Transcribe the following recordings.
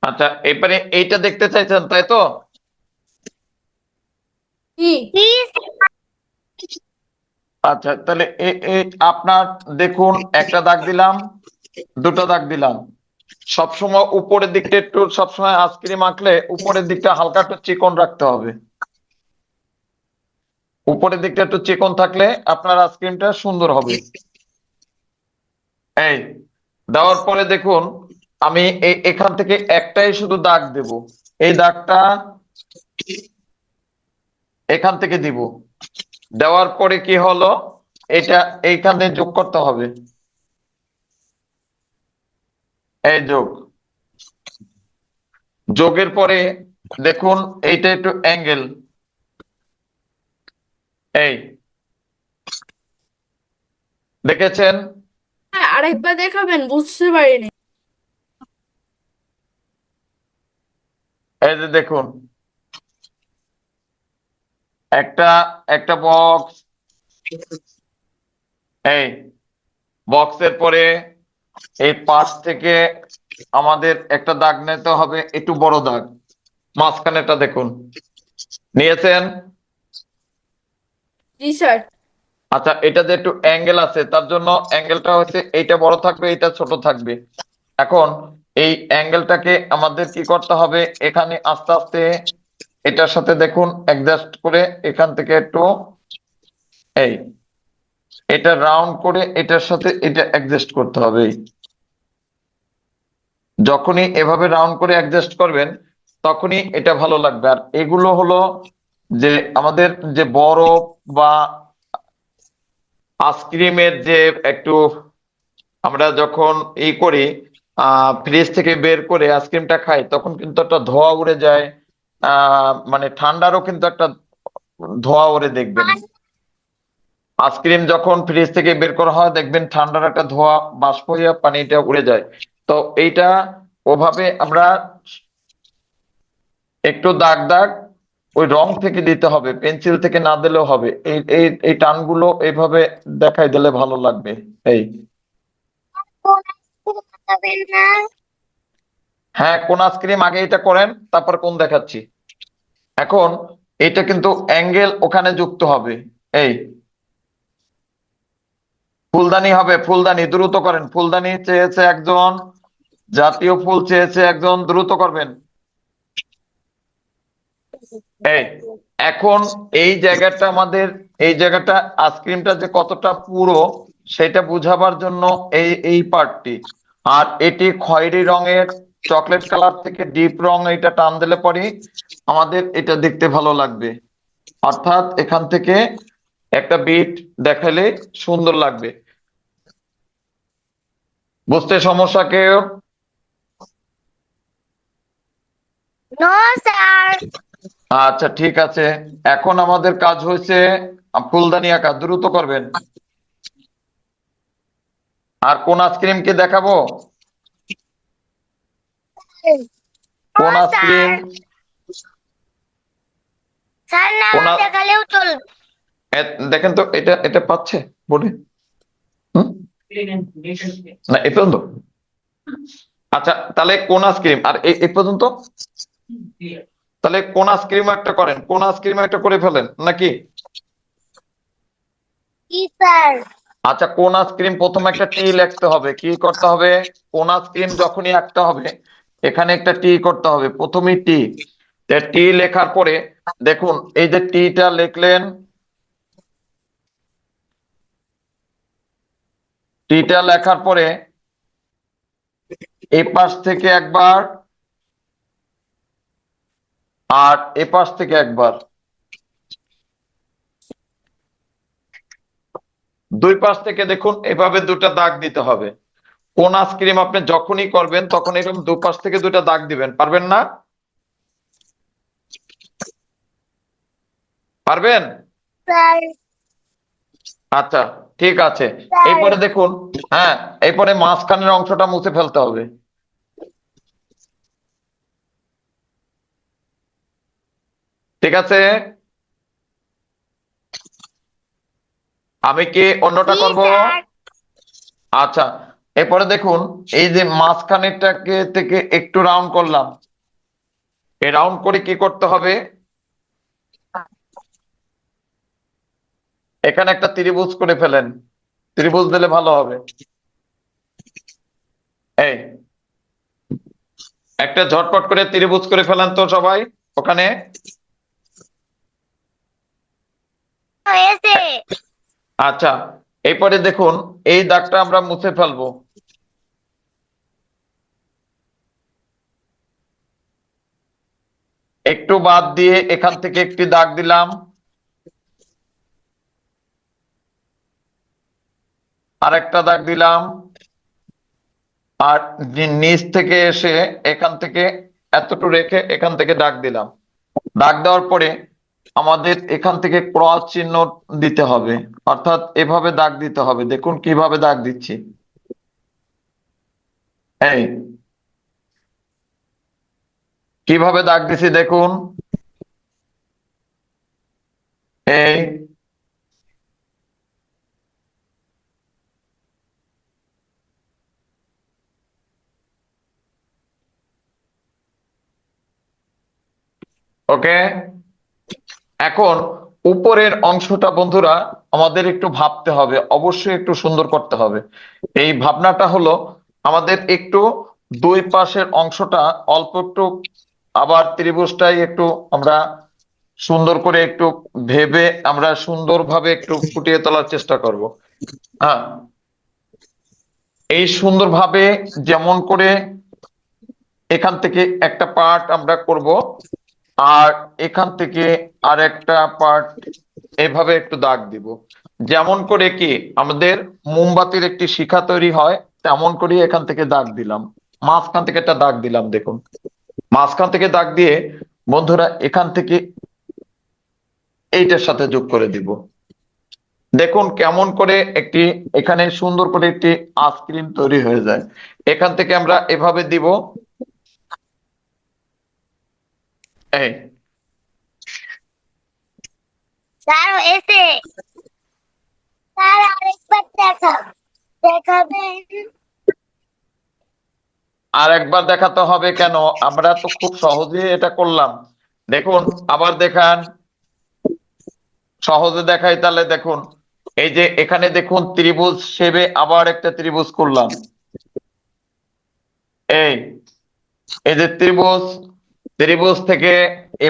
আচ্ছা, এবারে এইটা দেখতে চাইছেন তাই তো? জি। আচ্ছা, তাহলে আপনার দেখুন, একটা দাগ দিলাম, দুটো দাগ দিলাম। সবসময় উপরের দিকটা একটু, সবসময় আইসক্রিম আঁকলে উপরের দিকটা হালকা একটু চিকন রাখতে হবে। উপরের দিকটা একটু চিকন থাকলে আপনার আইসক্রিমটা সুন্দর হবে। এই দেওয়ার পরে দেখুন, আমি এখান থেকে একটাই শুধু দাগ দেব। এই দাগটা এখান থেকে দিব। দেওয়ার পরে কি হলো, এটা এইখানে যোগ করতে হবে। এই যোগ, যোগের পরে দেখুন এইটা একটু অ্যাঙ্গেল। এই দেখেছেন? হ্যাঁ, আরেকবার দেখাবেন, বুঝতে পারিনি। এই যে দেখুন, একটা একটা বক্স। এই বক্সের পরে এই পাশ থেকে আমাদের একটা দাগ নিতে হবে, একটু বড় দাগ। মাঝখানেটা দেখুন, নিয়েছেন? জি স্যার। আচ্ছা, এটা যে একটু অ্যাঙ্গেল আছে, তার জন্য অ্যাঙ্গেলটা হচ্ছে এইটা বড় থাকবে, এটা ছোট থাকবে। এখন এই অ্যাঙ্গেলটাকে আমাদের কি করতে হবে, এখানে আস্তে আস্তে এটার সাথে দেখুন অ্যাডজাস্ট করে এখান থেকে একটু, এই এটা রাউন্ড করে এটার সাথে এটা অ্যাডজাস্ট করতে হবে। যখনই এভাবে রাউন্ড করে অ্যাডজাস্ট করবেন, তখনই এটা ভালো লাগবে। আর এগুলো হলো যে আমাদের যে বরফ বা আইসক্রিমের যে একটু, আমরা যখন করি, ফ্রিজ থেকে বের করে আইসক্রিমটা খাই, তখন কিন্তু একটা ধোঁয়া উড়ে যায়। মানে ঠান্ডারও কিন্তু একটা ধোঁয়া উড়ে, দেখবেন আইসক্রিম যখন ফ্রিজ থেকে বের করা হয়, দেখবেন ঠান্ডার একটা ধোঁয়া বাষ্প হয়ে পানিটা উড়ে যায়। তো এইটা ওভাবে আমরা একটু দাগ দাগ ওই রং থেকে দিতে হবে, পেন্সিল থেকে না দিলেও হবে। এই এই এই টানগুলো এইভাবে দেখাই দিলে ভালো লাগবে। এই হ্যাঁ, কোন আইসক্রিম আগে এটা করেন, তারপর কোন দেখাচ্ছি। এখন এটা কিন্তু অ্যাঙ্গেল ওখানে যুক্ত হবে। এই ফুলদানি হবে, ফুলদানি দ্রুত করেন। ফুলদানি চেয়েছে একজন, জাতীয় ফুল চেয়েছে একজন, দ্রুত করবেন। এই এখন এই জায়গাটা আমাদের, এই জায়গাটা আইসক্রিমটা যে কতটা পুরো সেটা বুঝাবার জন্য এই এই পার্টটি। আর এটি খয়েরি রঙের, চকলেট কালার থেকে ডিপ রং, এটা টান দিলে পরে আমাদের এটা দেখতে ভালো লাগবে। অর্থাৎ এখান থেকে একটা বিট দেখালে সুন্দর লাগবে। বুঝতে সমস্যা কেউ? No sir. আচ্ছা, ঠিক আছে। এখন আমাদের কাজ হয়েছে ফুলদানি আঁকা, দ্রুত করবেন। আর কোন আইসক্রিমকে দেখাবো? নো কোন স্যার। আইসক্রিম? স্যার না কোন দেখালেও চলবে। দেখেন তো, এটা এটা পাচ্ছে বোর্ডে? হুম, না এই পর্যন্ত। আচ্ছা, তাহলে কোন আইসক্রিম আর এই পর্যন্ত। তাহলে কোন আইসক্রিম একটা করেন, কোন আইসক্রিম একটা করে ফেলেন নাকি? কি স্যার? আচ্ছা, কোন আইসক্রিম প্রথমে একটা টি লিখতে হবে। কি করতে হবে, কোন আইসক্রিম যখনই একটা হবে, এখানে একটা টি করতে হবে, প্রথমেই টি। টি লেখার পরে দেখুন, এই যে টিটা লিখলেন, টিটা লেখার পরে এই পাশ থেকে একবার, আর এ পাশ থেকে একবার, দুই পাশ থেকে দেখুন এভাবে দুটা দাগ দিতে হবে। কোন আইসক্রিম আপনি যখনই করবেন তখন এরকম দুপাশ থেকে দুটা দাগ দিবেন। পারবেন না? পারবেন? স্যার। আচ্ছা, ঠিক আছে। স্যার। এরপরে দেখুন, হ্যাঁ, এরপরে মাঝখানের অংশটা মুছে ফেলতে হবে। ঠিক আছে, আমি কি অন্যটা জি করব? স্যার। আচ্ছা, এরপরে দেখুন এই যে মাঝখানেরটাকে থেকে একটু রাউন্ড করলাম, এই রাউন্ড করে কি করতে হবে, এখানে একটা ত্রিভুজ করে ফেলেন, ত্রিভুজ দিলে ভালো হবে। এই একটা ঝটপট করে ত্রিভুজ করে ফেলেন তো সবাই ওখানে। হয়েছে। আচ্ছা, এরপরে দেখুন এই দাগটা আমরা মুছে ফেলবো। একটু বাদ দিয়ে এখান থেকে একটি দাগ দিলাম, আর একটা দাগ দিলাম, আর নিচ থেকে এসে এখান থেকে এতটুকু রেখে এখান থেকে দাগ দিলাম। দাগ দেওয়ার পরে আমাদের এখান থেকে ক্রস চিহ্ন দিতে হবে, অর্থাৎ এভাবে দাগ দিতে হবে। দেখুন কিভাবে দাগ দিচ্ছি, এই কিভাবে দাগ দিচ্ছি দেখুন, এই ওকে। এখন উপরের অংশটা বন্ধুরা আমাদের একটু ভাবতে হবে, অবশ্যই একটু সুন্দর করতে হবে। এই ভাবনাটা হলো আমাদের একটু দুই পাশের অংশটা অল্প একটু, আবার ত্রিভুজটাই একটু আমরা সুন্দর করে একটু ভেবে আমরা সুন্দরভাবে একটু ফুটিয়ে তোলার চেষ্টা করব। হ্যাঁ, এই সুন্দরভাবে যেমন করে এখান থেকে একটা পার্ট আমরা করব, আর এখান থেকে আর একটা পার্ট এভাবে একটু দাগ দিব। যেমন করে কি আমাদের মোমবাতির একটি শিখা তৈরি হয়, তেমন করে এখান থেকে দাগ দিলাম, মাঝখান থেকে একটা দাগ দিলাম। দেখুন মাঝখান থেকে দাগ দিয়ে বন্ধুরা এখান থেকে এইটার সাথে যোগ করে দিব। দেখুন কেমন করে একটি এখানে সুন্দর করে একটি আইসক্রিম তৈরি হয়ে যায়। এখান থেকে আমরা এভাবে দিব, এই স্যার হয়েছে। স্যার আরেকবার দেখাবেন। আর একবার দেখাতে হবে কেন, আমরা তো খুব সহজেই এটা করলাম। দেখুন আবার দেখান, সহজে দেখাই তাহলে। দেখুন এই যে এখানে দেখুন ত্রিভুজ শেপে আবার একটা ত্রিভুজ করলাম, এই এই যে ত্রিভুজ, ত্রিভুজ থেকে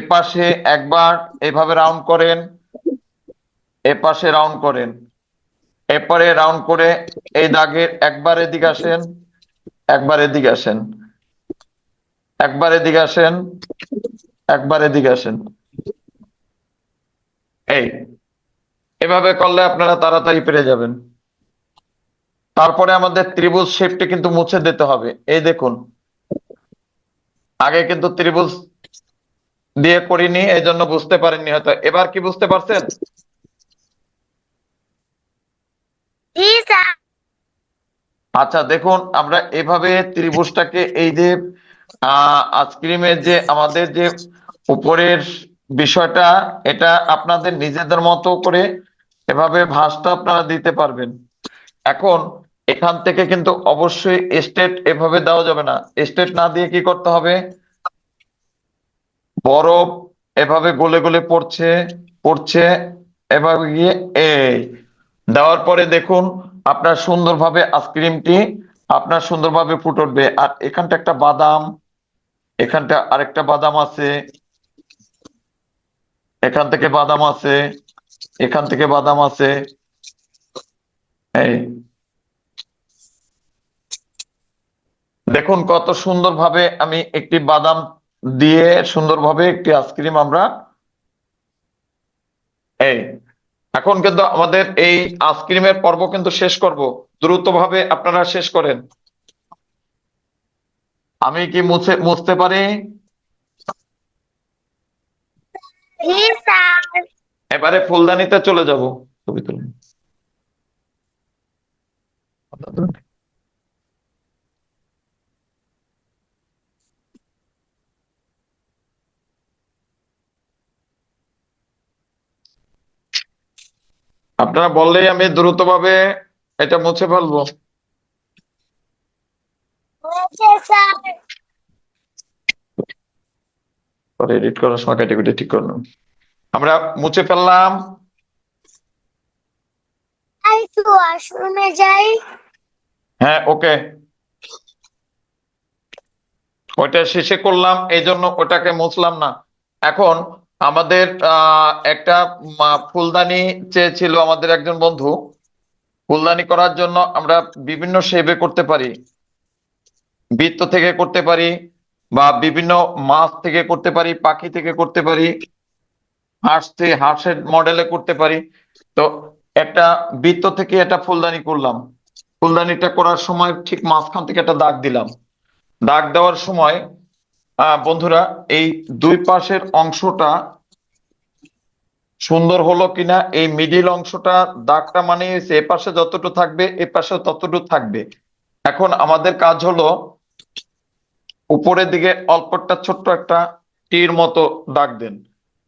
এপাশে একবার এভাবে রাউন্ড করেন, এপাশে রাউন্ড করেন, এরপরে রাউন্ড করে এই দাগের একবার এদিকে আসেন, একবার এদিকে আসেন, একবার এদিকে আসেন, একবার এদিকে আসেন। এই এভাবে করলে আপনারা তাড়াতাড়ি পেরে যাবেন। তারপরে আমাদের ত্রিভুজ শেপটি কিন্তু মুছে দিতে হবে। এই দেখুন আগে কিন্তু ত্রিভুজ দিয়ে করিনি, এই জন্য বুঝতে পারেননি হয়তো, এবার কি বুঝতে পারছেন? জি স্যার। আচ্ছা দেখুন আমরা এভাবে ত্রিভুজটাকে এই যে আইসক্রিমের যে আমাদের যে উপরের বিষয়টা, এটা আপনাদের নিজেদের মতো করে এভাবে ভাঁজটা আপনারা দিতে পারবেন। এখন এখান থেকে কিন্তু অবশ্যই স্ট্রেট এভাবে দেওয়া যাবে না, স্ট্রেট না দিয়ে কি করতে হবে, বরফ এভাবে গলে গলে পড়ছে, পড়ছে, এভাবে গিয়ে এই দেওয়ার পরে দেখুন আপনার সুন্দরভাবে আইসক্রিমটি আপনার সুন্দরভাবে ফুটে উঠবে। আর এখানটা একটা বাদাম, এখানটা আরেকটা বাদাম আছে, এখান থেকে বাদাম আছে, এখান থেকে বাদাম আছে, এই দেখুন কত সুন্দরভাবে আমি একটি বাদাম দিয়ে সুন্দরভাবে একটি আইসক্রিম আমরা, এই এখন কিন্তু আমাদের এই আইসক্রিমের পর্ব কিন্তু শেষ করব, দ্রুতভাবে আপনারা শেষ করেন। আমি কি মুছতে পারি? জি স্যার। এবারে ফুলদানিতে চলে যাব, ছবি তুলুন। আপনারা বললেই আমি দ্রুতভাবে এটা মুছে ফেলবো। পরে এডিট করার সময় ক্যাটাগরি ঠিক করে নেব। আমরা মুছে ফেললাম। আর একটু ওয়াশরুমে যাই। হ্যাঁ, ওকে, ওইটা শেষে করলাম, এই জন্য ওটাকে মুছলাম না। এখন আমাদের একটা ফুলদানি চেয়েছিল আমাদের একজন বন্ধু। ফুলদানি করার জন্য আমরা বিভিন্ন শেপে করতে পারি, বৃত্ত থেকে করতে পারি, বা বিভিন্ন মাছ থেকে করতে পারি, পাখি থেকে করতে পারি, হাঁসের মডেলে করতে পারি। তো একটা বৃত্ত থেকে একটা ফুলদানি করলাম। ফুলদানিটা করার সময় ঠিক মাঝখান থেকে একটা দাগ দিলাম। দাগ দেওয়ার সময় বন্ধুরা, এই দুই পাশের অংশটা সুন্দর হলো কিনা, এই মিডিল অংশটা দাগটা মানে হচ্ছে এ পাশে যতটুকু থাকবে এ পাশে ততটুকু থাকবে। এখন আমাদের কাজ হলো উপরের দিকে অল্প একটা ছোট্ট একটা তীর মতো দাগ দেন।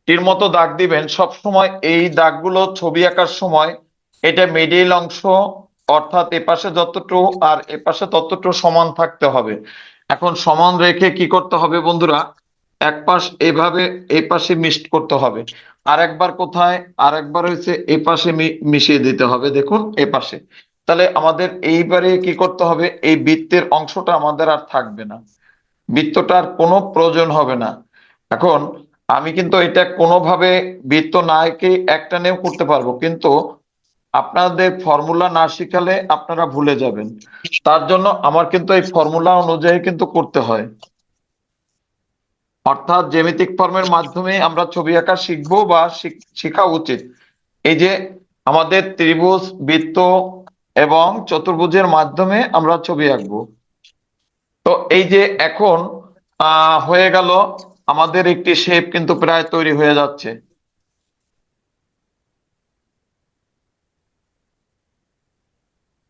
তীর মতো দাগ দিবেন সব সময়। এই দাগগুলো ছবি আঁকার সময় এটা মিডিল অংশ, অর্থাৎ এপাশে যতটুকু আর এপাশে ততটুকু সমান থাকতে হবে। এখন সমান রেখে কি করতে হবে বন্ধুরা, এক পাশ এভাবে এই পাশে মিক্সড করতে হবে। আরেকবার কোথায়, আরেকবার হচ্ছে এই পাশে মিশিয়ে দিতে হবে, দেখুন এ পাশে। তাহলে আমাদের এইবারে কি করতে হবে, এই বৃত্তের অংশটা আমাদের আর থাকবে না, বৃত্তটার কোনো প্রয়োজন হবে না। এখন আমি কিন্তু এটা কোনোভাবে বৃত্ত না এঁকে একটানেও করতে পারবো, কিন্তু আপনাদের ফর্মুলা না শিখালে আপনারা ভুলে যাবেন। তার জন্য আমার কিন্তু এই ফর্মুলা অনুযায়ী কিন্তু করতে হয়, অর্থাৎ জ্যামিতিক ফর্মের মাধ্যমে আমরা ছবি আঁকা শিখবো বা শেখা উচিত। এই যে আমাদের ত্রিভুজ, বৃত্ত এবং চতুর্ভুজের মাধ্যমে আমরা ছবি আঁকবো। তো এই যে এখন হয়ে গেল, আমাদের একটি শেপ কিন্তু প্রায় তৈরি হয়ে যাচ্ছে।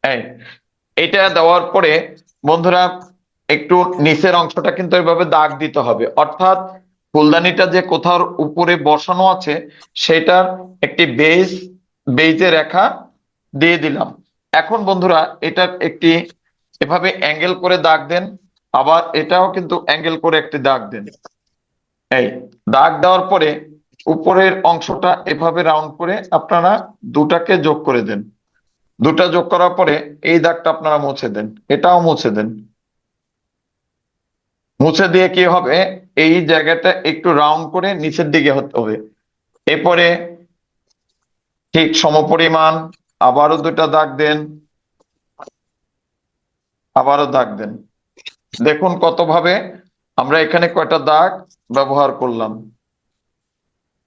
এই এটা দেওয়ার পরে বন্ধুরা একটু নিচের অংশটা কিন্তু এভাবে দাগ দিতে হবে, অর্থাৎ ফুলদানিটা যে কোথাও উপরে বসানো আছে সেটার একটি বেজে রেখা দিয়ে দিলাম। এখন বন্ধুরা এটার একটি এভাবে অ্যাঙ্গেল করে দাগ দেন, আবার এটাও কিন্তু অ্যাঙ্গেল করে একটি দাগ দেন। এই দাগ দেওয়ার পরে উপরের অংশটা এভাবে রাউন্ড করে আপনারা দুটাকে যোগ করে দেন। দুটা যোগ করার পরে এই দাগটা আপনারা মুছে দেন, এটাও মুছে দেন। মুছে দিয়ে কি হবে, এই জায়গাটা একটু রাউন্ড করে নিচের দিকে হতে হবে। এরপরে ঠিক সমপরিমাণ আবারও দুটা দাগ দেন, আবারও দাগ দেন। দেখুন কত ভাবে আমরা এখানে কয়টা দাগ ব্যবহার করলাম।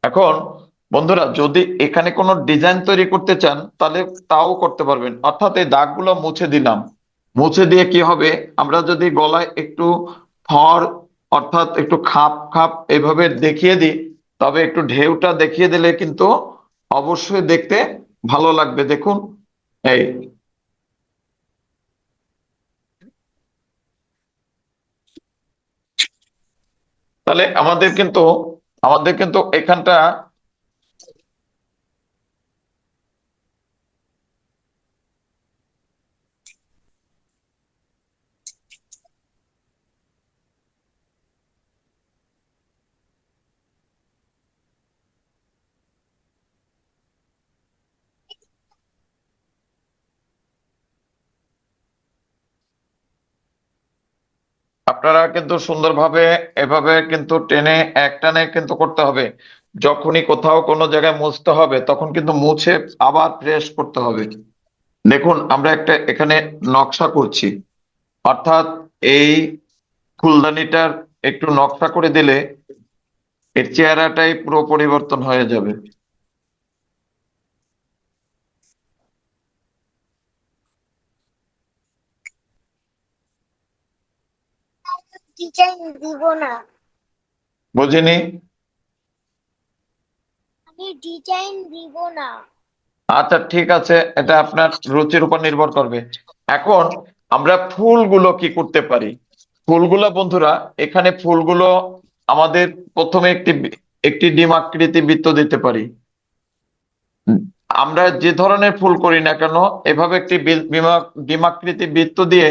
এখন বন্ধুরা যদি এখানে কোনো ডিজাইন তৈরি করতে চান তাহলে তাও করতে পারবেন, অর্থাৎ এই দাগগুলো মুছে দিলাম। মুছে দিয়ে কি হবে, আমরা যদি গলায় একটু ফর, অর্থাৎ একটু খাপ খাপ এভাবে দেখিয়ে দিই, তবে একটু ঢেউটা দেখিয়ে দিলে কিন্তু অবশ্যই দেখতে ভালো লাগবে। দেখুন এই, তাহলে আমাদের কিন্তু এখানটা আপনারা কিন্তু সুন্দরভাবে এভাবে কিন্তু টেনে একটানে কিন্তু করতে হবে। যখনই কোথাও কোনো জায়গায় মুছতে হবে তখন কিন্তু মুছে আবার প্রেস করতে হবে। দেখুন আমরা একটা এখানে নকশা করছি, অর্থাৎ এই ফুলদানিটার একটু নকশা করে দিলে এর চেহারাটাই পুরো পরিবর্তন হয়ে যাবে। ডিজাইন দিব না। বুঝিনি? আমি ডিজাইন দিব না। আচ্ছা ঠিক আছে, এটা আপনার রুচির উপর নির্ভর করবে। এখন আমরা ফুলগুলো কি করতে পারি, ফুলগুলো বন্ধুরা, এখানে ফুলগুলো আমাদের প্রথমে একটি ডিম আকৃতি বৃত্ত দিতে পারি। আমরা যে ধরনের ফুল করি না কেন এভাবে একটি ডিম আকৃতি বৃত্ত দিয়ে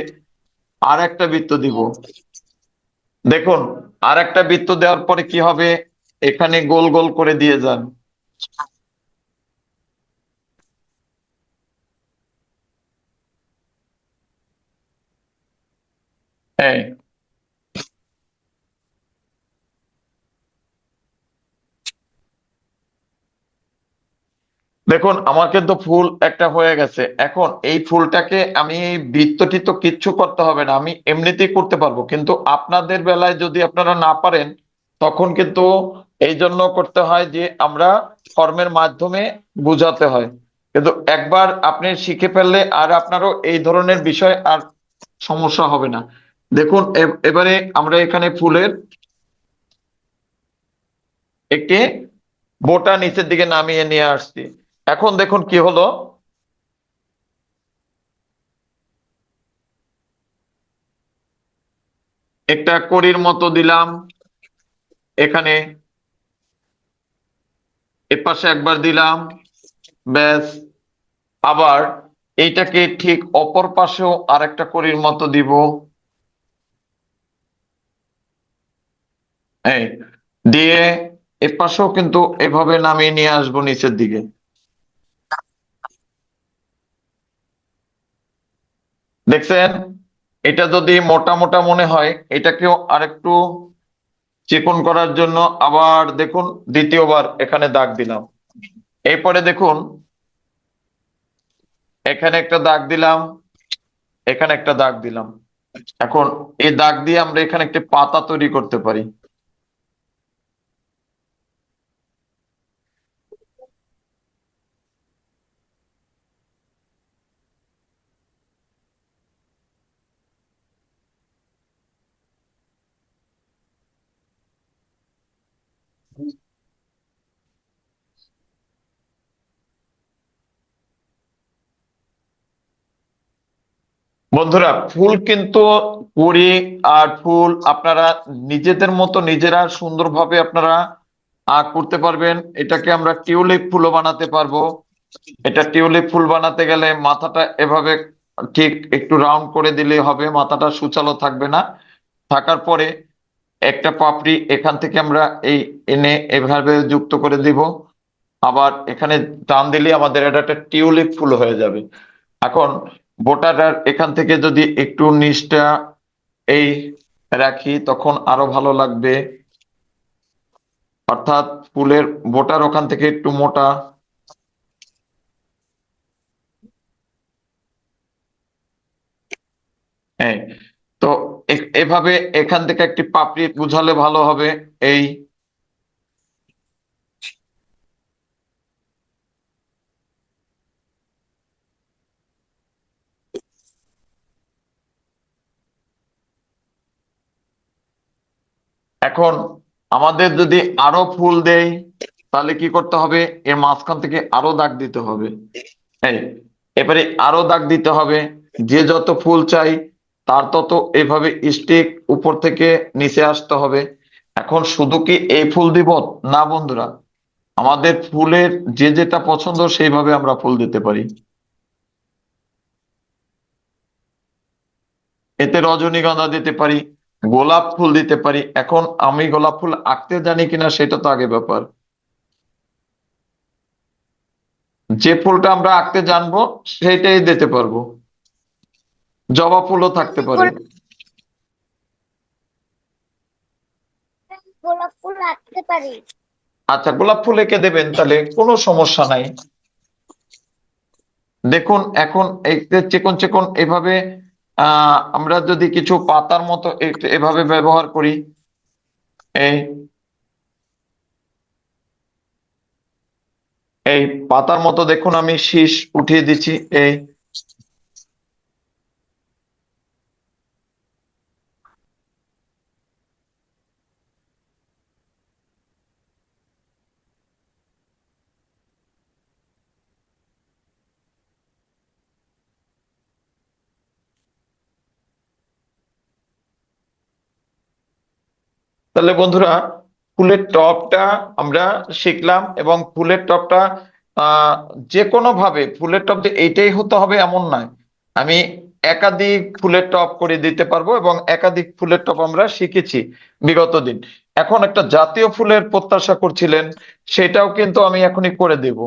আর একটা বৃত্ত দিব। দেখুন আর একটা বৃত্ত দেওয়ার পরে কি হবে, এখানে গোল গোল করে দিয়ে যান। এই দেখুন আমার কিন্তু ফুল একটা হয়ে গেছে। এখন এই ফুলটাকে আমি এই বৃত্তটি তো কিচ্ছু করতে হবে না, আমি এমনিতেই করতে পারবো, কিন্তু আপনাদের বেলায় যদি আপনারা না পারেন তখন কিন্তু এই জন্য করতে হয় যে আমরা ফর্মের মাধ্যমে বোঝাতে হয়। কিন্তু একবার আপনি শিখে ফেললে আর আপনারও এই ধরনের বিষয় আর সমস্যা হবে না। দেখুন এবারে আমরা এখানে ফুলের একটি বোটা নিচের দিকে নামিয়ে নিয়ে আসছি। এখন দেখুন কি হলো, একটা কড়ির মতো দিলাম এখানে, এপাশে একবার দিলাম, ব্যাস। আবার এইটাকে ঠিক অপর পাশেও আরেকটা কড়ির মতো দিব, এই দিয়ে এপাশেও কিন্তু এভাবে নামিয়ে নিয়ে আসবো নিচের দিকে। দেখছেন, এটা যদি মোটা মোটা মনে হয় এটাকেও আরেকটু চিকন করার জন্য আবার দেখুন দ্বিতীয়বার এখানে দাগ দিলাম। এরপরে দেখুন এখানে একটা দাগ দিলাম, এখানে একটা দাগ দিলাম। এখন এই দাগ দিয়ে আমরা এখানে একটি পাতা তৈরি করতে পারি। বন্ধুরা ফুল কিন্তু কুড়ি আর ফুল আপনারা নিজেদের মতো নিজেরা সুন্দরভাবে আপনারা করতে পারবেন। এটাকে আমরা টিউলিপ ফুলও বানাতে পারবো। এটা টিউলিপ ফুল বানাতে গেলে মাথাটা এভাবে ঠিক একটু রাউন্ড করে দিলে হবে, মাথাটা সুচালো থাকবে না। থাকার পরে একটা পাপড়ি এখান থেকে আমরা এই এনে এভাবে যুক্ত করে দিব, আবার এখানে টান দিলে আমাদের এটা একটা টিউলিপ ফুল হয়ে যাবে। এখন বোটাটার এখান থেকে যদি একটু নিচটা এই রাখি তখন আরো ভালো লাগবে, অর্থাৎ ফুলের বোটার ওখান থেকে একটু মোটা। হ্যাঁ, তো এভাবে এখান থেকে একটি পাপড়ি বুঝালে ভালো হবে। এই এখন আমাদের যদি আরো ফুল দেই তাহলে কি করতে হবে, এর মাঝখান থেকে আরো দাগ দিতে হবে। এই এবারে আরো দাগ দিতে হবে, যে যত ফুল চাই তার তত এভাবে স্টিক উপর থেকে নিচে আসতে হবে। এখন শুধু কি এই ফুল দিব না বন্ধুরা, আমাদের ফুলের যে যেটা পছন্দ সেইভাবে আমরা ফুল দিতে পারি। এতে রজনীগন্ধা দিতে পারি, গোলাপ ফুল দিতে পারি। এখন আমি গোলাপ ফুল আঁকতে জানি কিনা সেটা তো আগে ব্যাপার, যে ফুলটা আমরা আঁকতে জানবো সেটাই দিতে পারবো। জবা ফুলও থাকতে পারে। ফুল গোলাপ ফুল আঁকতে পারি। আচ্ছা, গোলাপ ফুল এঁকে দেবেন তাহলে কোনো সমস্যা নাই। দেখুন এখন এই যে চিকন চিকন এভাবে আমরা যদি কিছু পাতার মতো এভাবে ব্যবহার করি, এই এই পাতার মতো দেখুন আমি শীষ উঠিয়ে দিচ্ছি। এই তাহলে বন্ধুরা ফুলের টবটা আমরা শিখলাম, এবং ফুলের টবটা আহ যে কোনো ভাবে ফুলের টব যে এইটাই হতে হবে এমন নয়। আমি একাধিক ফুলের টব করে দিতে পারবো এবং একাধিক ফুলের টব আমরা শিখেছি বিগত দিন। এখন একটা জাতীয় ফুলের প্রত্যাশা করছিলেন, সেটাও কিন্তু আমি এখনই করে দেব।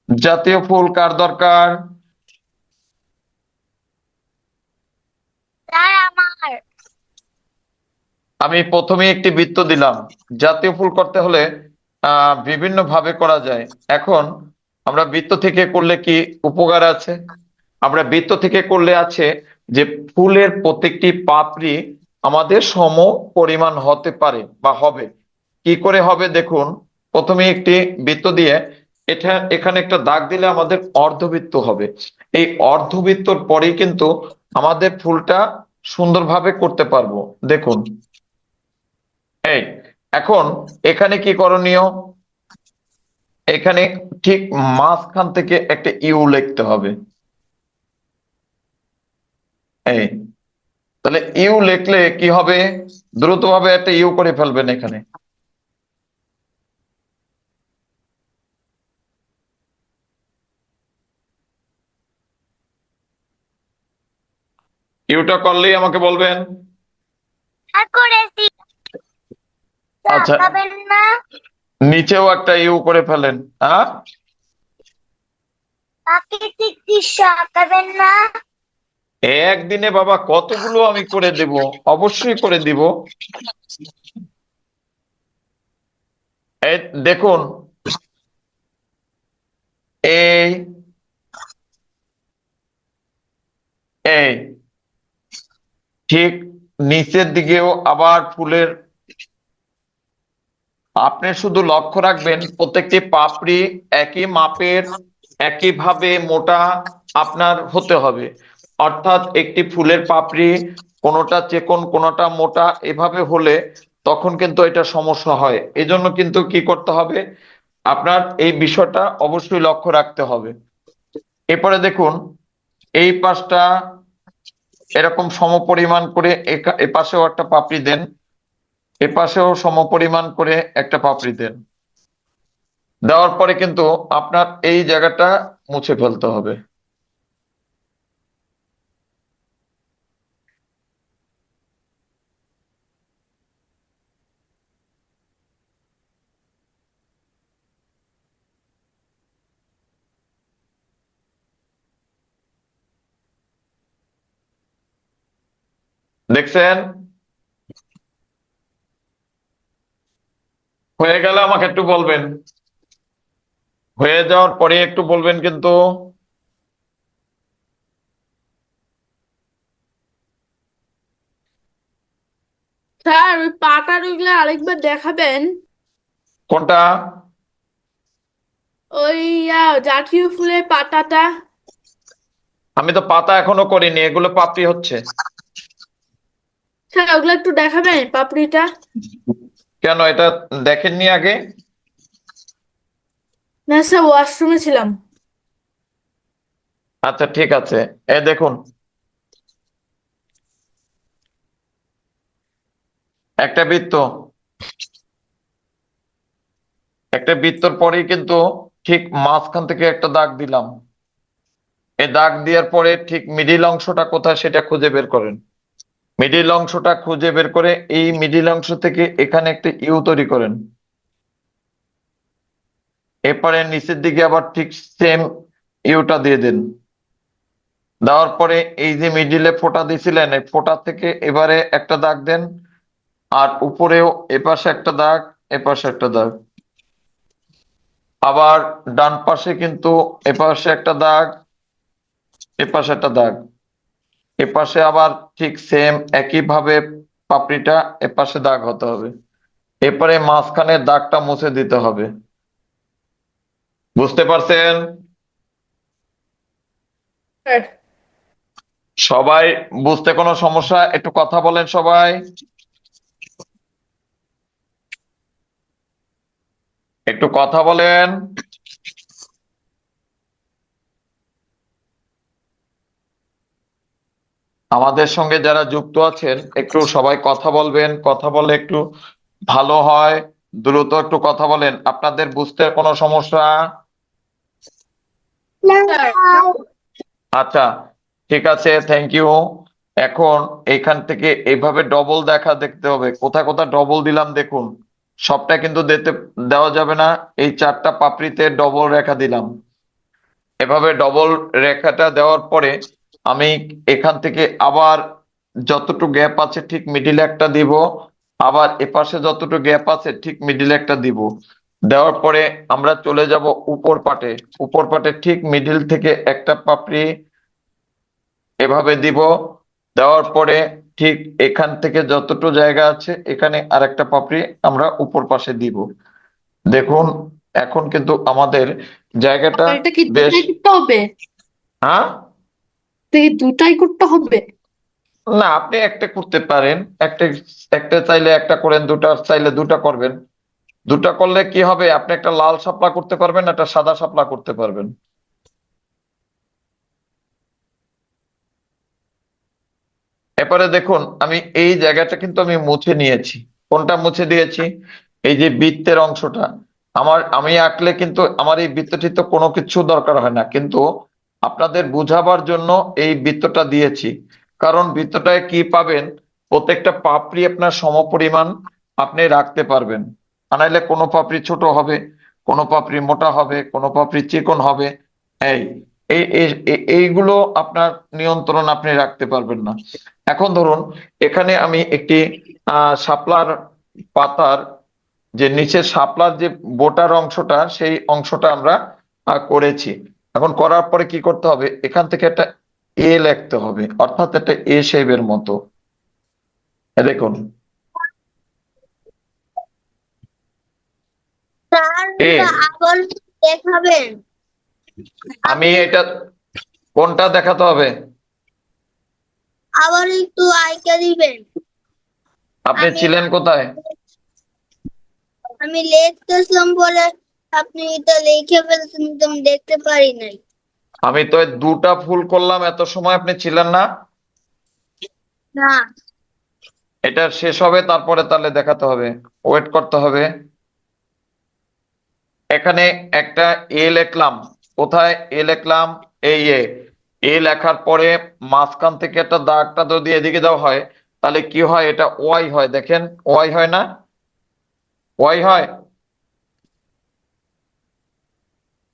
জাতীয় ফুল কার দরকার? স্যার আমার। আমি প্রথমে একটি বৃত্ত দিলাম। জাতীয় ফুল করতে হলে বিভিন্ন ভাবে করা যায়। এখন আমরা বৃত্ত থেকে করলে কি উপকার আছে? আমরা বৃত্ত থেকে করলে আছে যে ফুলের প্রত্যেকটি পাপড়ি আমাদের সম পরিমাণ হতে পারে বা হবে। কি করে হবে দেখুন, প্রথমে একটি বৃত্ত দিয়ে এখানে একটা দাগ দিলে আমাদের অর্ধবৃত্ত হবে। এই অর্ধবৃত্তর পরেই কিন্তু আমাদের ফুলটা সুন্দরভাবে করতে পারবো। দেখুন এই, এখন এখানে কি করণীয়? এখানে ঠিক মাঝখান থেকে একটা ইউ লিখতে হবে। এই, তাহলে ইউ লিখলে কি হবে? দ্রুতভাবে একটা ইউ করে ফেলবেন এখানে। ইউটা করলেই আমাকে বলবেন। আর করেছি। আচ্ছা, আঁকাবেন না। নিচেও একটা ইউ করে ফেলেন। হ্যাঁ, প্রাকৃতিক দৃশ্য আঁকাবেন না। একদিনে বাবা কতগুলো আমি করে দেব, অবশ্যই করে দিব। এই দেখুন, এই এই ঠিক নিচের দিকেও আবার ফুলের, আপনি শুধু লক্ষ্য রাখবেন প্রত্যেকটি পাপড়ি একই মাপের, একইভাবে মোটা আপনার হতে হবে। অর্থাৎ একটি ফুলের পাপড়ি কোনোটা চিকন কোনোটা মোটা এভাবে হলে তখন কিন্তু এটা সমস্যা হয়। এজন্য কিন্তু কি করতে হবে, আপনার এই বিষয়টা অবশ্যই লক্ষ্য রাখতে হবে। এরপরে দেখুন, এই পাশটা এরকম সমপরিমাণ করে এ পাশেও একটা পাপড়ি দেন, এ পাশেও সমপরিমাণ করে একটা পাপড়ি দেন। দেওয়ার পরে কিন্তু আপনার এই জায়গাটা মুছে ফেলতে হবে। দেখছেন? হয়ে গেলে আমাকে একটু বলবেন, হয়ে যাওয়ার পরে একটু বলবেন কিন্তু। স্যার ওই পাতার ওইগুলো আরেকবার দেখাবেন। কোনটা? ওই জাতীয় ফুলের পাতাটা। আমি তো পাতা এখনো করিনি, এগুলো পাপড়ি হচ্ছে। স্যার ওগুলো একটু দেখাবেন পাপড়িটা। কেন, এটা দেখেননি আগে? না স্যার, ওয়াশরুমে ছিলাম। আচ্ছা ঠিক আছে, এই দেখুন, একটা বৃত্ত, একটা বৃত্তর পরেই কিন্তু ঠিক মাঝখান থেকে একটা দাগ দিলাম। এই দাগ দেওয়ার পরে ঠিক মিডিল অংশটা কোথায় সেটা খুঁজে বের করেন। মিডিল অংশটা খুঁজে বের করে এই মিডিল অংশ থেকে এখানে একটা ইউ তৈরি করেন। এরপরে নিচের দিকে আবার ঠিক সেম ইউটা দিয়ে দেন। দেওয়ার পরে এই যে মিডিলে ফোঁটা দিয়েছিলেন, এই ফোঁটা থেকে এবারে একটা দাগ দেন। আর উপরেও এপাশে একটা দাগ, এপাশে একটা দাগ। আবার ডান পাশে কিন্তু এপাশে একটা দাগ, এপাশে একটা দাগ। এপাশে আবার ঠিক সেম একই ভাবে পাপড়িটা এপাশে দাগ হতে হবে। এরপরে মাঝখানের দাগটা মুছে দিতে হবে। বুঝতে পারছেন? স্যার সবাই বুঝতে কোনো সমস্যা? একটু কথা বলেন সবাই, একটু কথা বলেন। আমাদের সঙ্গে যারা যুক্ত আছেন একটু সবাই কথা বলবেন, কথা বলে একটু ভালো হয়। দ্রুত একটু কথা বলেন, আপনাদের বুঝতে কোনো সমস্যা? স্যার আচ্ছা, ঠিক আছে, থ্যাংক ইউ। এখন এইখান থেকে এইভাবে ডবল দেখতে হবে, কোথায় কোথায় ডবল দিলাম দেখুন। সবটা কিন্তু দেওয়া যাবে না, এই চারটা পাপড়িতে ডবল রেখা দিলাম। এভাবে ডবল রেখাটা দেওয়ার পরে আমি এখান থেকে আবার যতটুকু গ্যাপ আছে ঠিক মিডিলে একটা দিব, আবার এপাশে যতটুকু গ্যাপ আছে ঠিক মিডিলে একটা দিব। দেওয়ার পরে আমরা চলে যাব উপর পাটে। উপর পাটে ঠিক মিডিল থেকে একটা পাপড়ি এভাবে দিব। দেওয়ার পরে ঠিক এখান থেকে যতটুকু জায়গা আছে এখানে আরেকটা পাপড়ি আমরা উপর পাশে দিব। দেখুন, এখন কিন্তু আমাদের জায়গাটা আর এটা কি বেশ। দুটাই করতে হবে? হ্যাঁ, এটা কি দুটাই করতে হবে? না, আপনি একটা করতে পারেন, একটা একটা চাইলে একটা করেন, দুটা চাইলে দুটা করবেন। দুটা করলে কি হবে, আপনি একটা লাল শাপলা করতে পারবেন, একটা সাদা শাপলা করতে পারবেন। এরপরে দেখুন, আমি এই জায়গাটা কিন্তু আমি মুছে নিয়েছি। কোনটা মুছে দিয়েছি? এই যে বৃত্তের অংশটা। আমি আঁকলে কিন্তু আমার এই বৃত্তটি তো কোনো কিছু দরকার হয় না, কিন্তু আপনাদের বুঝাবার জন্য এই বৃত্তটা দিয়েছি। কারণ বৃত্তটায় কি পাবেন, প্রত্যেকটা পাপড়ি আপনার সমপরিমাণ আপনি রাখতে পারবেন। তা নাহলে কোনো পাপড়ি ছোট হবে, কোনো পাপড়ি মোটা হবে, কোনো পাপড়ি চিকন হবে। এই এইগুলো আপনার নিয়ন্ত্রণ আপনি রাখতে পারবেন না। এখন ধরুন, এখানে আমি একটি শাপলার পাতার যে নিচের শাপলার যে বোটার অংশটা, সেই অংশটা আমরা করেছি। এখন করার পরে কি করতে হবে, এখান থেকে একটা এ লিখতে হবে, অর্থাৎ একটা এ শেপের মতো। দেখুন, স্যার এ। আবার দেখাবেন? আমি আমি এটা কোনটা দেখাতে হবে? আবার একটু আইকা দিবেন? আপনি আমি ছিলেন কোথায়? আমি লিখতেছিলাম বলে আপনি এটা লিখে ফেলছেন, কিন্তু আমি দেখতে পারি নাই। আমি তো এই দুটা ফুল করলাম, এত সময় আপনি ছিলেন না। না। এটা শেষ হবে তারপরে তাহলে দেখাতে হবে, ওয়েট করতে হবে। এখানে একটা এ লিখলাম। কোথায় এ লিখলাম? এই এ। এ লেখার পরে মাঝখান থেকে একটা দাগটা যদি এদিকে দেওয়া হয়, তাহলে কি হয়, এটা ওয়াই হয়। দেখেন, ওয়াই হয় না? ওয়াই হয়,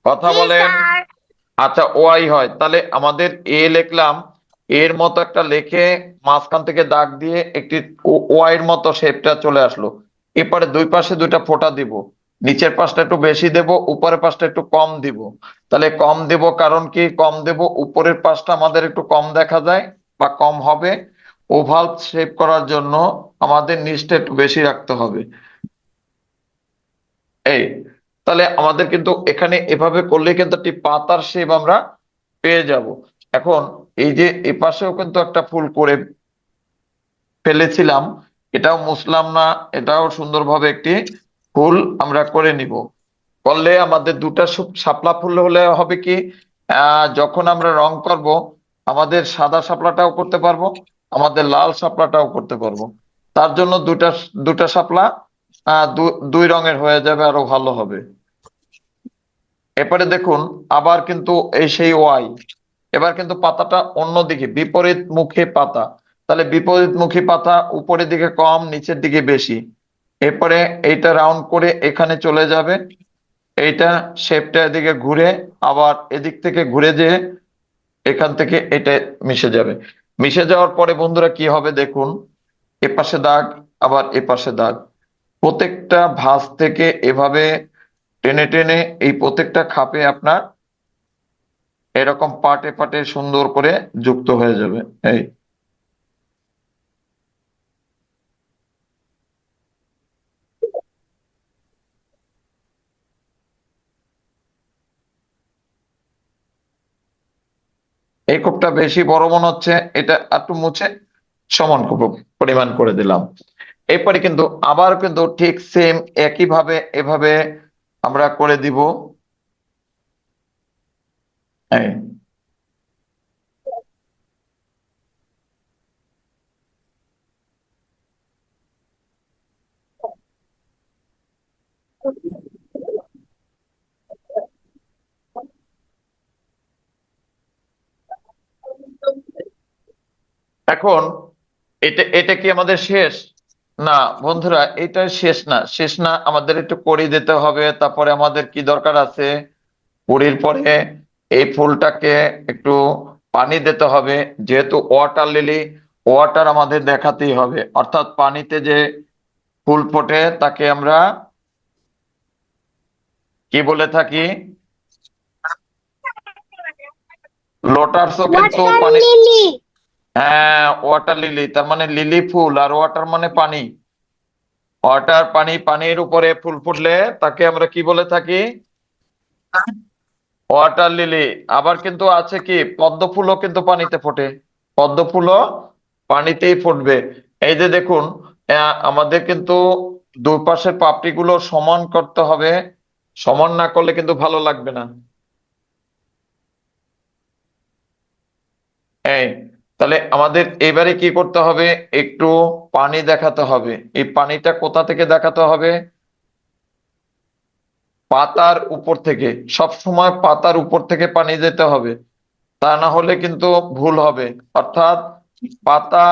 কথা জি বলেন। স্যার। আচ্ছা, ওয়াই হয়, তাহলে আমাদের এ লিখলাম, এর মতো একটা লিখে মাঝখান থেকে দাগ দিয়ে একটি ওয়াই এর মতো শেপটা চলে আসলো। এরপরে দুই পাশে দুইটা ফোঁটা দিব। নিচের পাশটা একটু বেশি দেব, উপরের পাশটা একটু কম দিব। তাহলে কম দেব, কারণ কি কম দেব, উপরের পাশটা আমাদের একটু কম দেখা যায় বা কম হবে। ওভাল শেপ করার জন্য আমাদের নিচটা একটু বেশি রাখতে হবে। এই, তাহলে আমাদের কিন্তু এখানে এভাবে করলে কিন্তু একটি পাতার শেপ আমরা পেয়ে যাব। এখন এই যে এপাশেও কিন্তু একটা ফুল করে ফেলেছিলাম, এটাও মুছলাম না, এটাও সুন্দরভাবে একটি ফুল আমরা করে নিব। করলে আমাদের দুটা শাপলা ফুল হলে হবে কি, যখন আমরা রং করব, আমাদের সাদা শাপলাটাও করতে পারবো, আমাদের লাল শাপলাটাও করতে পারবো। তার জন্য দুটা দুটা শাপলা দুই রঙের হয়ে যাবে, আরো ভালো হবে। এরপরে দেখুন, আবার কিন্তু এই সেই ওয়াই। এবার কিন্তু পাতাটা অন্যদিকে বিপরীত মুখী পাতা। তাহলে বিপরীত মুখী পাতা উপরের দিকে কম, নিচের দিকে বেশি। এরপরে এইটা রাউন্ড করে এখানে চলে যাবে, এইটা শেপটা এদিকে ঘুরে আবার এদিক থেকে ঘুরে যেয়ে এখান থেকে এটা মিশে যাবে। মিশে যাওয়ার পরে বন্ধুরা কি হবে দেখুন, এপাশে দাগ, আবার এপাশে দাগ। প্রত্যেকটা ভাঁজ থেকে এভাবে টেনে টেনে এই প্রত্যেকটা খাপে আপনার এরকম পাটে পাটে সুন্দর করে যুক্ত হয়ে যাবে। এই, এই কোপটা বেশি বড় মনে হচ্ছে, এটা একটু মুছে সমান কোপ পরিমাণ করে দিলাম। এরপরে কিন্তু আবার কিন্তু ঠিক সেম একই ভাবে এভাবে আমরা করে দিব। এই, এখন এটা এটা কি আমাদের শেষ? না বন্ধুরা, এটা শেষ না, শেষ না, আমাদের একটু কড়ি দিতে হবে। তারপরে আমাদের কি দরকার আছে, কড়ির পরে এই ফুলটাকে একটু পানি দিতে হবে। যেহেতু ওয়াটার লিলি, ওয়াটার আমাদের দেখাতেই হবে, অর্থাৎ পানিতে যে ফুল ফোটে তাকে আমরা কি বলে থাকি? লোটাসও কিন্তু ওয়াটার পানি। লিলি। হ্যাঁ, ওয়াটার লিলি, তার মানে লিলি ফুল, আর ওয়াটার মানে পানি। ওয়াটার পানি, পানির উপরে ফুল ফুটলে তাকে আমরা কি বলে থাকি? Water lily. আবার কিন্তু আছে কি, পদ্ম ফুলও কিন্তু পানিতে ফোটে। পদ্ম ফুলও পানিতেই ফুটবে। এই যে দেখুন, আমাদের কিন্তু দুই পাশের পাপড়িগুলো সমান করতে হবে। সমান না করলে কিন্তু ভালো লাগবে না। এই, তাহলে আমাদের এবারে কি করতে হবে, একটু পানি দেখাতে হবে। এই পানিটা কোথা থেকে দেখাতে হবে? পাতার উপর থেকে। সব সময় পাতার উপর থেকে পানি যেতে হবে, তা না হলে কিন্তু ভুল হবে। অর্থাৎ পাতা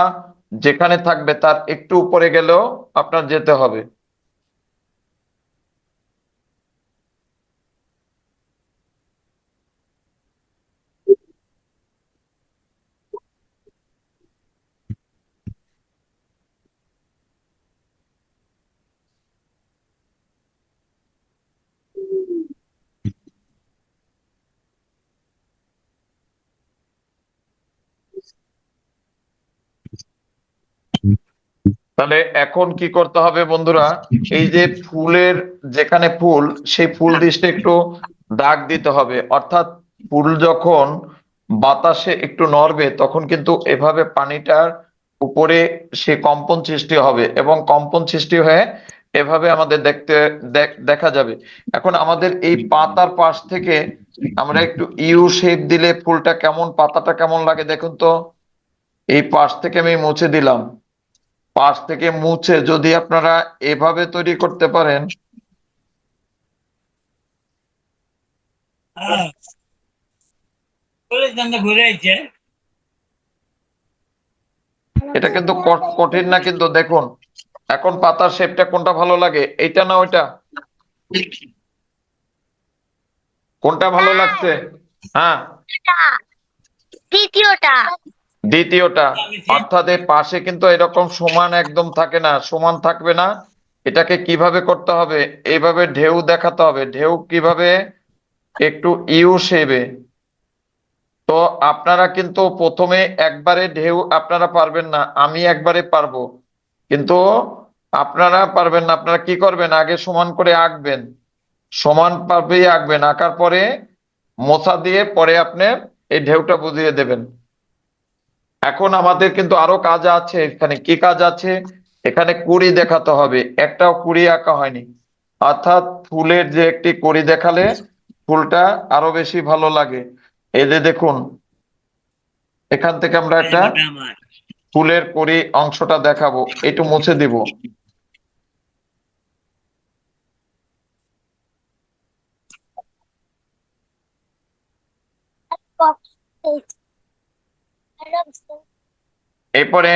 যেখানে থাকবে তার একটু উপরে গেলেও আপনার যেতে হবে। তাহলে এখন কি করতে হবে বন্ধুরা, এই যে ফুলের যেখানে ফুল, সেই ফুল দৃষ্টে একটু দাগ দিতে হবে। অর্থাৎ ফুল যখন বাতাসে একটু নড়বে তখন কিন্তু এভাবে পানিটার উপরে সে কম্পন সৃষ্টি হবে, এবং কম্পন সৃষ্টি হয়ে এভাবে আমাদের দেখতে দেখা যাবে। এখন আমাদের এই পাতার পাশ থেকে আমরা একটু ইউ শেপ দিলে ফুলটা কেমন, পাতাটা কেমন লাগে দেখুন তো। এই পাশ থেকে আমি মুছে দিলাম। পাশ থেকে মুছে যদি আপনারা এভাবে তৈরি করতে পারেন, এটা কিন্তু কঠিন না কিন্তু। দেখুন এখন পাতার শেপটা কোনটা ভালো লাগে, এইটা না ওইটা? কোনটা ভালো লাগছে? হ্যাঁ, দ্বিতীয়টা। দ্বিতীয়টা। অর্থাৎ এই পাশে কিন্তু এরকম সমান একদম থাকে না, সমান থাকবে না। এটাকে কিভাবে করতে হবে, এইভাবে ঢেউ দেখাতে হবে। ঢেউ কিভাবে? একটু ইউ শেপে। তো আপনারা কিন্তু প্রথমে একবারে ঢেউ আপনারা পারবেন না, আমি একবারে পারবো, কিন্তু আপনারা পারবেন না। আপনারা কি করবেন, আগে সমান করে আঁকবেন, সমান ভাবেই আঁকবেন। আঁকার পরে মোছা দিয়ে পরে আপনি এই ঢেউটা বুঝিয়ে দেবেন। এখন আমাদের কিন্তু আরো কাজ আছে। এখানে কি কাজ আছে? এখানে কুড়ি দেখাতে হবে, একটাও কুড়ি আঁকা হয়নি। অর্থাৎ ফুলের যে একটি কুড়ি দেখালে ফুলটা আরো বেশি ভালো লাগে। এই যে দেখুন, এখান থেকে আমরা একটা ফুলের কড়ি অংশটা দেখাবো, একটু মুছে দিব। এরপরে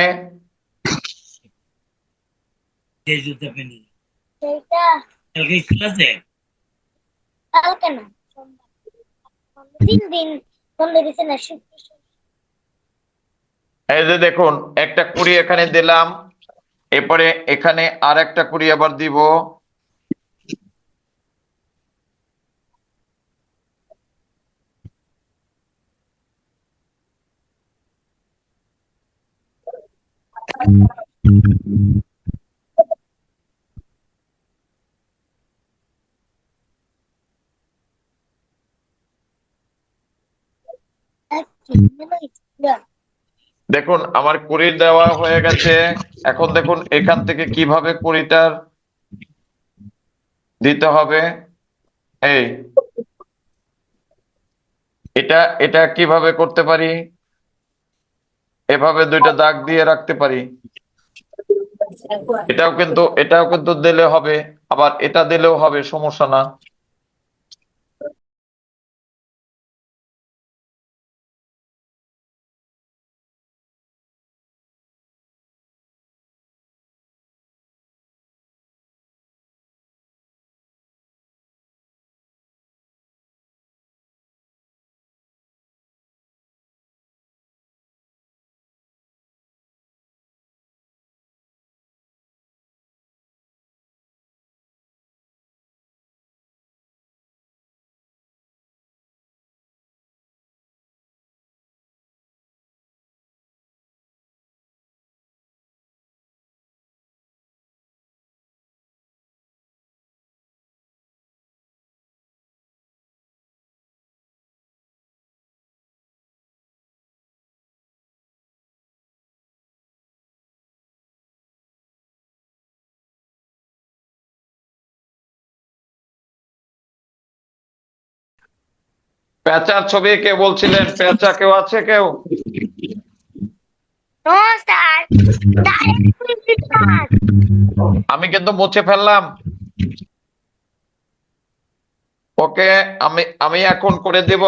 সেইটা কালকে না, সোমবার। 3 দিন বন্ধ দিছে না, এই যে দেখুন, একটা কুড়ি এখানে দিলাম, এরপরে এখানে আর একটা কুড়ি আবার দিব। দেখুন আমার কুড়ি দেওয়া হয়ে গেছে। এখন দেখুন এখান থেকে কিভাবে কুড়িটার দিতে হবে। এই, এটা এটা কিভাবে করতে পারি, এভাবে দুইটা দাগ দিয়ে রাখতে পারি। এটাও কিন্তু দিলে হবে, আবার এটা দিলেও হবে, সমস্যা না। পেঁচার ছবি কে বলছিলেন? পেঁচা কেউ আছে কেউ? নো স্যার, আমি কিন্তু মুছে ফেললাম। ওকে, আমি আমি এখন করে দেব।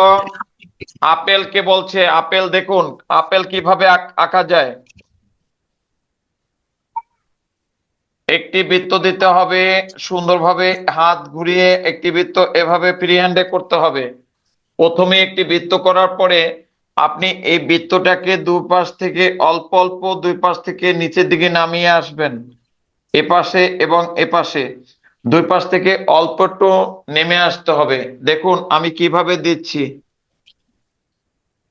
আপেল কে বলছে? আপেল দেখুন, আপেল কিভাবে আঁকা যায়। একটি বৃত্ত দিতে হবে, সুন্দরভাবে হাত ঘুরিয়ে একটি বৃত্ত এভাবে ফ্রি হ্যান্ডে করতে হবে। প্রথমে একটি বৃত্ত করার পরে আপনি এই বৃত্তটাকে দুপাশ থেকে অল্প অল্প দুই পাশ থেকে নিচের দিকে নামিয়ে আসবেন, এপাশে এবং এপাশে দুই পাশ থেকে অল্প একটু নেমে আসতে হবে। দেখুন আমি কিভাবে দিচ্ছি।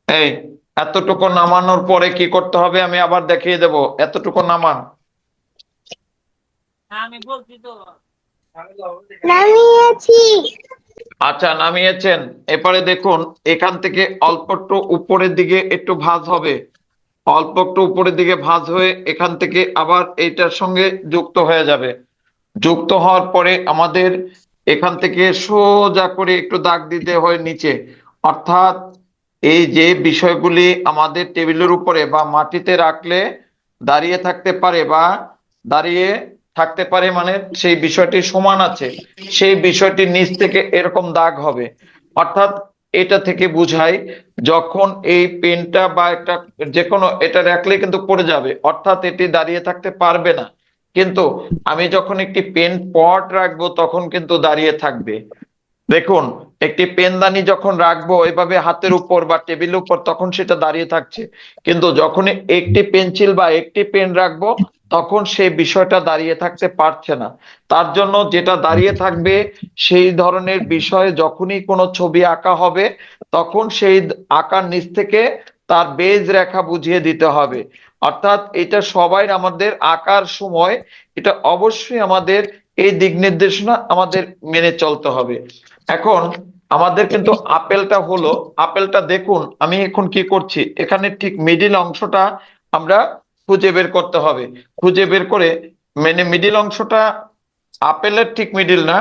এই এতটুকু নামানোর পরে কি করতে হবে আমি আবার দেখিয়ে দেব। এতটুকু নামান। নামিয়েছি। আচ্ছা, নামিয়েছেন। এবারে দেখুন এখান থেকে অল্প একটু উপরের দিকে একটু ভাঁজ হবে, অল্প একটু উপরের দিকে ভাঁজ হয়ে এখান থেকে আবার এইটার সঙ্গে যুক্ত হয়ে যাবে। যুক্ত হওয়ার পরে আমাদের এখান থেকে সোজা করে একটু দাগ দিতে হয় নিচে। অর্থাৎ এই যে বিষয়গুলি আমাদের টেবিলের উপরে বা মাটিতে রাখলে দাঁড়িয়ে থাকতে পারে বা দাঁড়িয়ে থাকতে পারে, মানে সেই বিষয়টি সমান আছে, সেই বিষয়টি নিচ থেকে এরকম দাগ হবে। অর্থাৎ এটা থেকে বুঝাই যখন এই পেনটা বা একটা যে কোনো এটা রাখলে কিন্তু পড়ে যাবে, অর্থাৎ এটি দাঁড়িয়ে থাকতে পারবে না। কিন্তু আমি যখন একটি পেন পট রাখবো তখন কিন্তু দাঁড়িয়ে থাকবে। দেখুন একটি পেনদানি যখন রাখবো এভাবে হাতের উপর বা টেবিলের উপর তখন সেটা দাঁড়িয়ে থাকছে, কিন্তু যখন একটি পেন্সিল বা একটি পেন রাখবো তখন সেই বিষয়টা দাঁড়িয়ে থাকতে পারছে না। তার জন্য যেটা দাঁড়িয়ে থাকবে সেই ধরনের বিষয়ে যখনই কোনো ছবি আঁকা হবে তখন সেই আঁকার নিচ থেকে তার বেজ রেখা বুঝিয়ে দিতে হবে। অর্থাৎ এটা সবাই আমাদের আঁকার সময় এটা অবশ্যই আমাদের এই দিক নির্দেশনা আমাদের মেনে চলতে হবে। এখন আমাদের কিন্তু আপেলটা হলো, আপেলটা দেখুন আমি এখন কি করছি, এখানে ঠিক মিডিল অংশটা আমরা খুঁজে বের করতে হবে। খুঁজে বের করে মানে মিডিল অংশটা আপেলের ঠিক মিডিল না,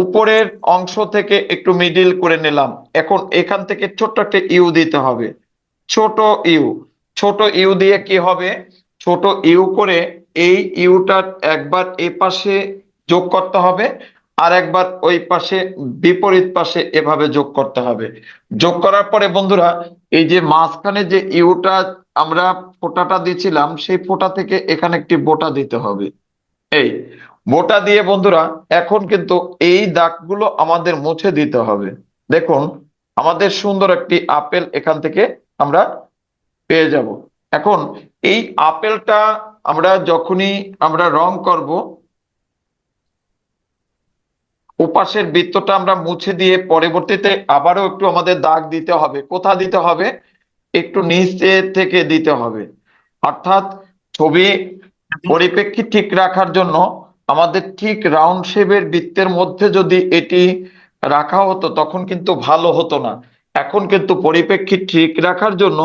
উপরের অংশ থেকে একটু মিডিল করে নিলাম। এখন এখান থেকে ছোট্ট একটা ইউ দিতে হবে, ছোট ইউ। ছোট ইউ দিয়ে কি হবে, ছোট ইউ করে এই ইউটা একবার এই পাশে যোগ করতে হবে, আর একবার ওই পাশে বিপরীত পাশে এভাবে যোগ করতে হবে। যোগ করার পরে বন্ধুরা এই যে মাঝখানে যে ইউটা আমরা ফোঁটাটা দিয়েছিলাম সেই ফোঁটা থেকে এখানে একটি বোটা দিতে হবে। এই বোটা দিয়ে বন্ধুরা এখন কিন্তু এই দাগগুলো আমাদের মুছে দিতে হবে। দেখুন আমাদের সুন্দর একটি আপেল এখান থেকে আমরা পেয়ে যাব। এখন এই আপেলটা আমরা যখনই আমরা রং করব, ওপাশের বৃত্তটা আমরা মুছে দিয়ে পরবর্তীতে আবারও একটু আমাদের দাগ দিতে হবে। কোথা দিতে হবে, একটু নিচে থেকে দিতে হবে। অর্থাৎ ছবি পরিপ্রেক্ষিত ঠিক রাখার জন্য আমাদের ঠিক রাউন্ড শেপের বৃত্তের মধ্যে যদি এটি রাখা হতো তখন কিন্তু ভালো হতো না। এখন কিন্তু পরিপ্রেক্ষিত ঠিক রাখার জন্য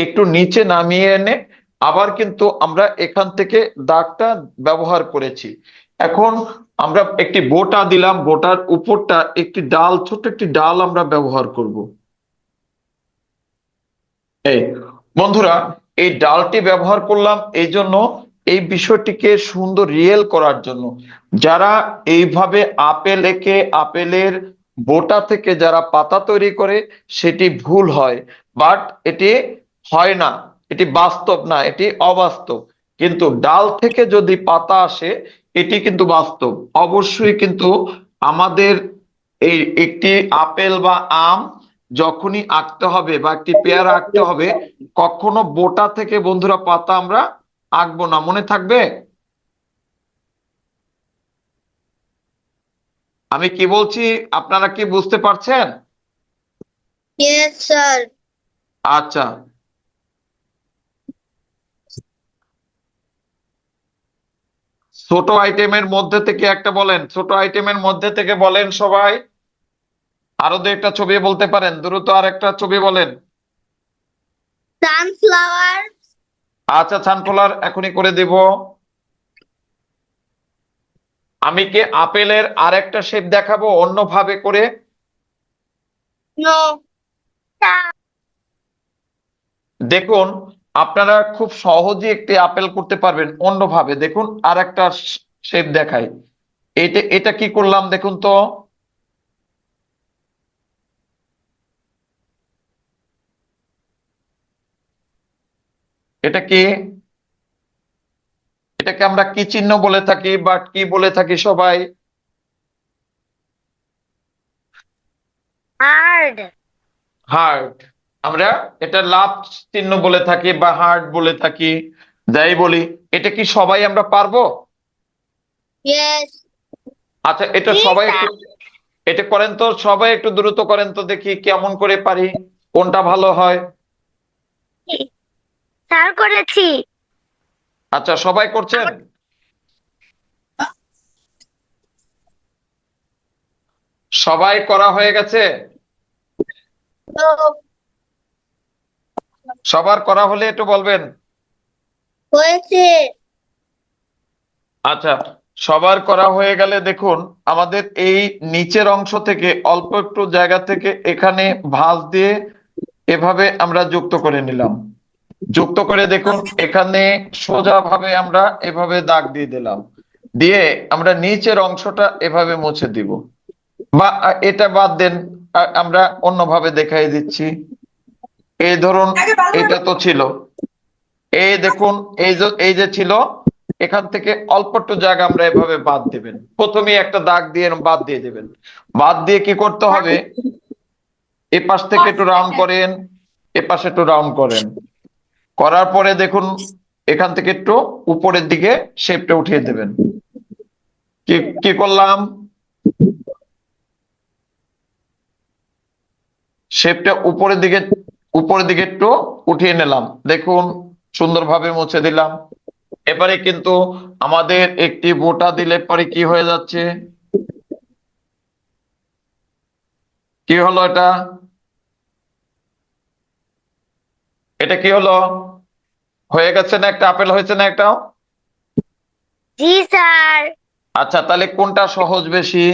একটু নিচে নামিয়ে এনে আবার কিন্তু আমরা এখান থেকে দাগটা ব্যবহার করেছি। এখন আমরা একটি বোটা দিলাম, বোটার উপরটা একটি ডাল, ছোট একটি ডাল আমরা ব্যবহার করব। এই বন্ধুরা এই ডালটি ব্যবহার করলাম এই জন্য, এই বিষয়টিকে সুন্দর রিয়েল করার জন্য। যারা এইভাবে আপেল এঁকে আপেলের বোটা থেকে যারা পাতা তৈরি করে সেটি ভুল হয়, বাট এটি হয় না, এটি বাস্তব না, এটি অবাস্তব। কিন্তু ডাল থেকে যদি পাতা আসে এটি কিন্তু বাস্তব। অবশ্যই কিন্তু আমাদের এই একটি আপেল বা আম যখনই আঁকতে হবে বা একটি পেয়ারা আঁকতে হবে কখনো বোটা থেকে বন্ধুরা পাতা আমরা আঁকবো না, মনে থাকবে। আমি কি বলছি আপনারা কি বুঝতে পারছেন? Yes sir. আচ্ছা, ছোট আইটেমের মধ্যে থেকে একটা বলেন, ছোট আইটেমের মধ্যে থেকে বলেন সবাই। আরো দু একটা ছবি বলতে পারেন, দ্রুত আর একটা ছবি বলেন। সানফ্লাওয়ার। আচ্ছা সানফ্লাওয়ার এখনই করে দেব। আমি কি আপেলের আর একটা শেপ দেখাবো অন্যভাবে করে? নো। দেখুন, আপনারা খুব সহজে একটি আপেল করতে পারবেন অন্যভাবে। দেখুন, আর একটা শেপ দেখাই। এটা এটা কি করলাম দেখুন তো। এটা কি? এটাকে আমরা কি চিহ্ন বলে থাকি বা কি বলে থাকি সবাই? হার্ড। হার্ট। আমরা এটা লাভ চিহ্ন বলে থাকি বা হার্ট বলে থাকি, যাই বলি। এটা কি সবাই আমরা পারবো? ইয়েস। আচ্ছা, এটা জি সবাই স্যার। একটু, এটা করেন তো, সবাই একটু দ্রুত করেন তো, দেখি কেমন করে পারি, কোনটা ভালো হয়। স্যার করেছি। আচ্ছা, সবাই করছেন? সবাই করা হয়ে গেছে? তো সবার করা হলে একটু বলবেন। হয়েছে। আচ্ছা, সবার করা হয়ে গেলে দেখুন, আমাদের এই নিচের অংশ থেকে অল্প একটু জায়গা থেকে এখানে ভাঁজ দিয়ে এভাবে আমরা যুক্ত করে নিলাম। যুক্ত করে দেখুন, এখানে সোজা ভাবে আমরা এভাবে দাগ দিয়ে দিলাম। দিয়ে আমরা নিচের অংশটা এভাবে মুছে দিব। বা এটা বাদ দেন, আমরা অন্যভাবে দেখাই দিচ্ছি। এই ধরুন, এটা তো ছিল, এই দেখুন, এই যে ছিল, এখান থেকে অল্প একটু জায়গা আমরা এভাবে বাদ দিবেন। প্রথমেই একটা দাগ দিয়ে বাদ দিয়ে দেবেন। বাদ দিয়ে কি করতে হবে, এ পাশ থেকে একটু রাউন্ড করেন, এ পাশে একটু রাউন্ড করেন। করার পরে দেখুন, এখান থেকে একটু উপরের দিকে শেপটা উঠিয়ে দেবেন। কি কি করলাম, শেপটা উপরের দিকে একটু উঠিয়ে নিলাম। দেখুন, সুন্দরভাবে মুছে দিলাম। এবারে কিন্তু আমাদের একটি বোটা দিলে পরে কি হয়ে যাচ্ছে, কি হলো এটা? এটা কি হলো? হয়ে গেছে না? একটা আপেল হয়েছে না একটা? জি স্যার। আচ্ছা, তাহলে কোনটা সহজ বেশি?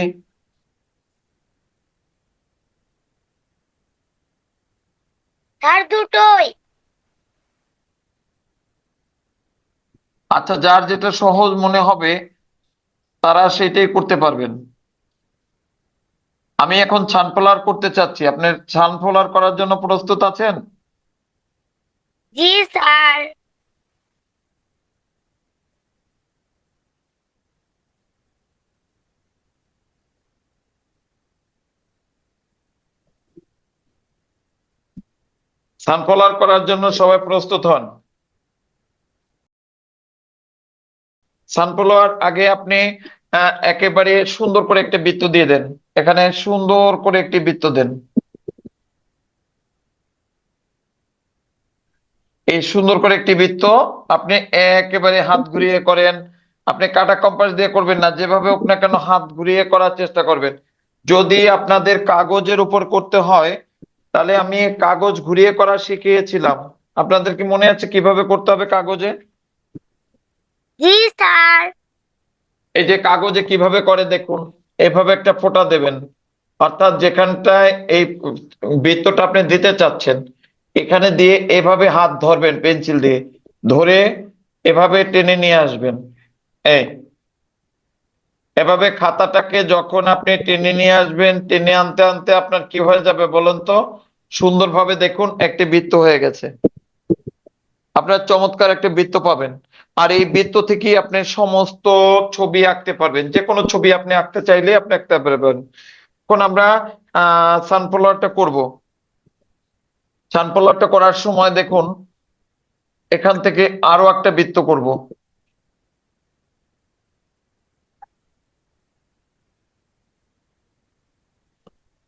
স্যার দুটোই। আচ্ছা, যার যেটা সহজ মনে হবে তারা সেটাই করতে পারবেন। আমি এখন সানফ্লাওয়ার করতে চাচ্ছি, আপনি সানফ্লাওয়ার করার জন্য প্রস্তুত আছেন? জি স্যার। সানফ্লাওয়ার করার জন্য সবাই প্রস্তুত হন। সানফ্লাওয়ার আগে আপনি একেবারে সুন্দর করে একটা বৃত্ত দিয়ে দেন। এখানে সুন্দর করে একটি বৃত্ত দেন। এই সুন্দর করে একটি বৃত্ত আপনি একেবারে হাত ঘুরিয়ে করেন। আপনি কাঁটা কম্পাস দিয়ে করবেন না, যেভাবে হোক না কেন হাত ঘুরিয়ে করার চেষ্টা করবেন। যদি আপনাদের কাগজের উপর করতে হয়, তাহলে আমি কাগজ ঘুরিয়ে করা শিখিয়েছিলাম। আপনাদের কি মনে আছে কিভাবে করতে হবে কাগজে? জি স্যার। এই যে কাগজে কিভাবে করে দেখুন, এভাবে একটা ফোঁটা দেবেন। অর্থাৎ যেখানটায় এই বৃত্তটা আপনি দিতে চাচ্ছেন, এখানে দিয়ে এভাবে হাত ধরবেন, পেন্সিল দিয়ে ধরে এভাবে টেনে নিয়ে আসবেন। এই এভাবে খাতাটাকে যখন আপনি টেনে নিয়ে আসবেন, টেনে আনতে আনতে আপনার কি হয়ে যাবে বলুন তো? সুন্দরভাবে দেখুন, একটি বৃত্ত হয়ে গেছে। আপনার চমৎকার একটা বৃত্ত পাবেন। আর এই বৃত্ত থেকেই আপনি সমস্ত ছবি আঁকতে পারবেন। যে কোনো ছবি আপনি আঁকতে চাইলে আপনি আঁকতে পারবেন। এখন আমরা সানফ্লাওয়ারটা করব। সানফ্লাওয়ারটা করার সময় দেখুন, এখান থেকে আরো একটা বৃত্ত করব।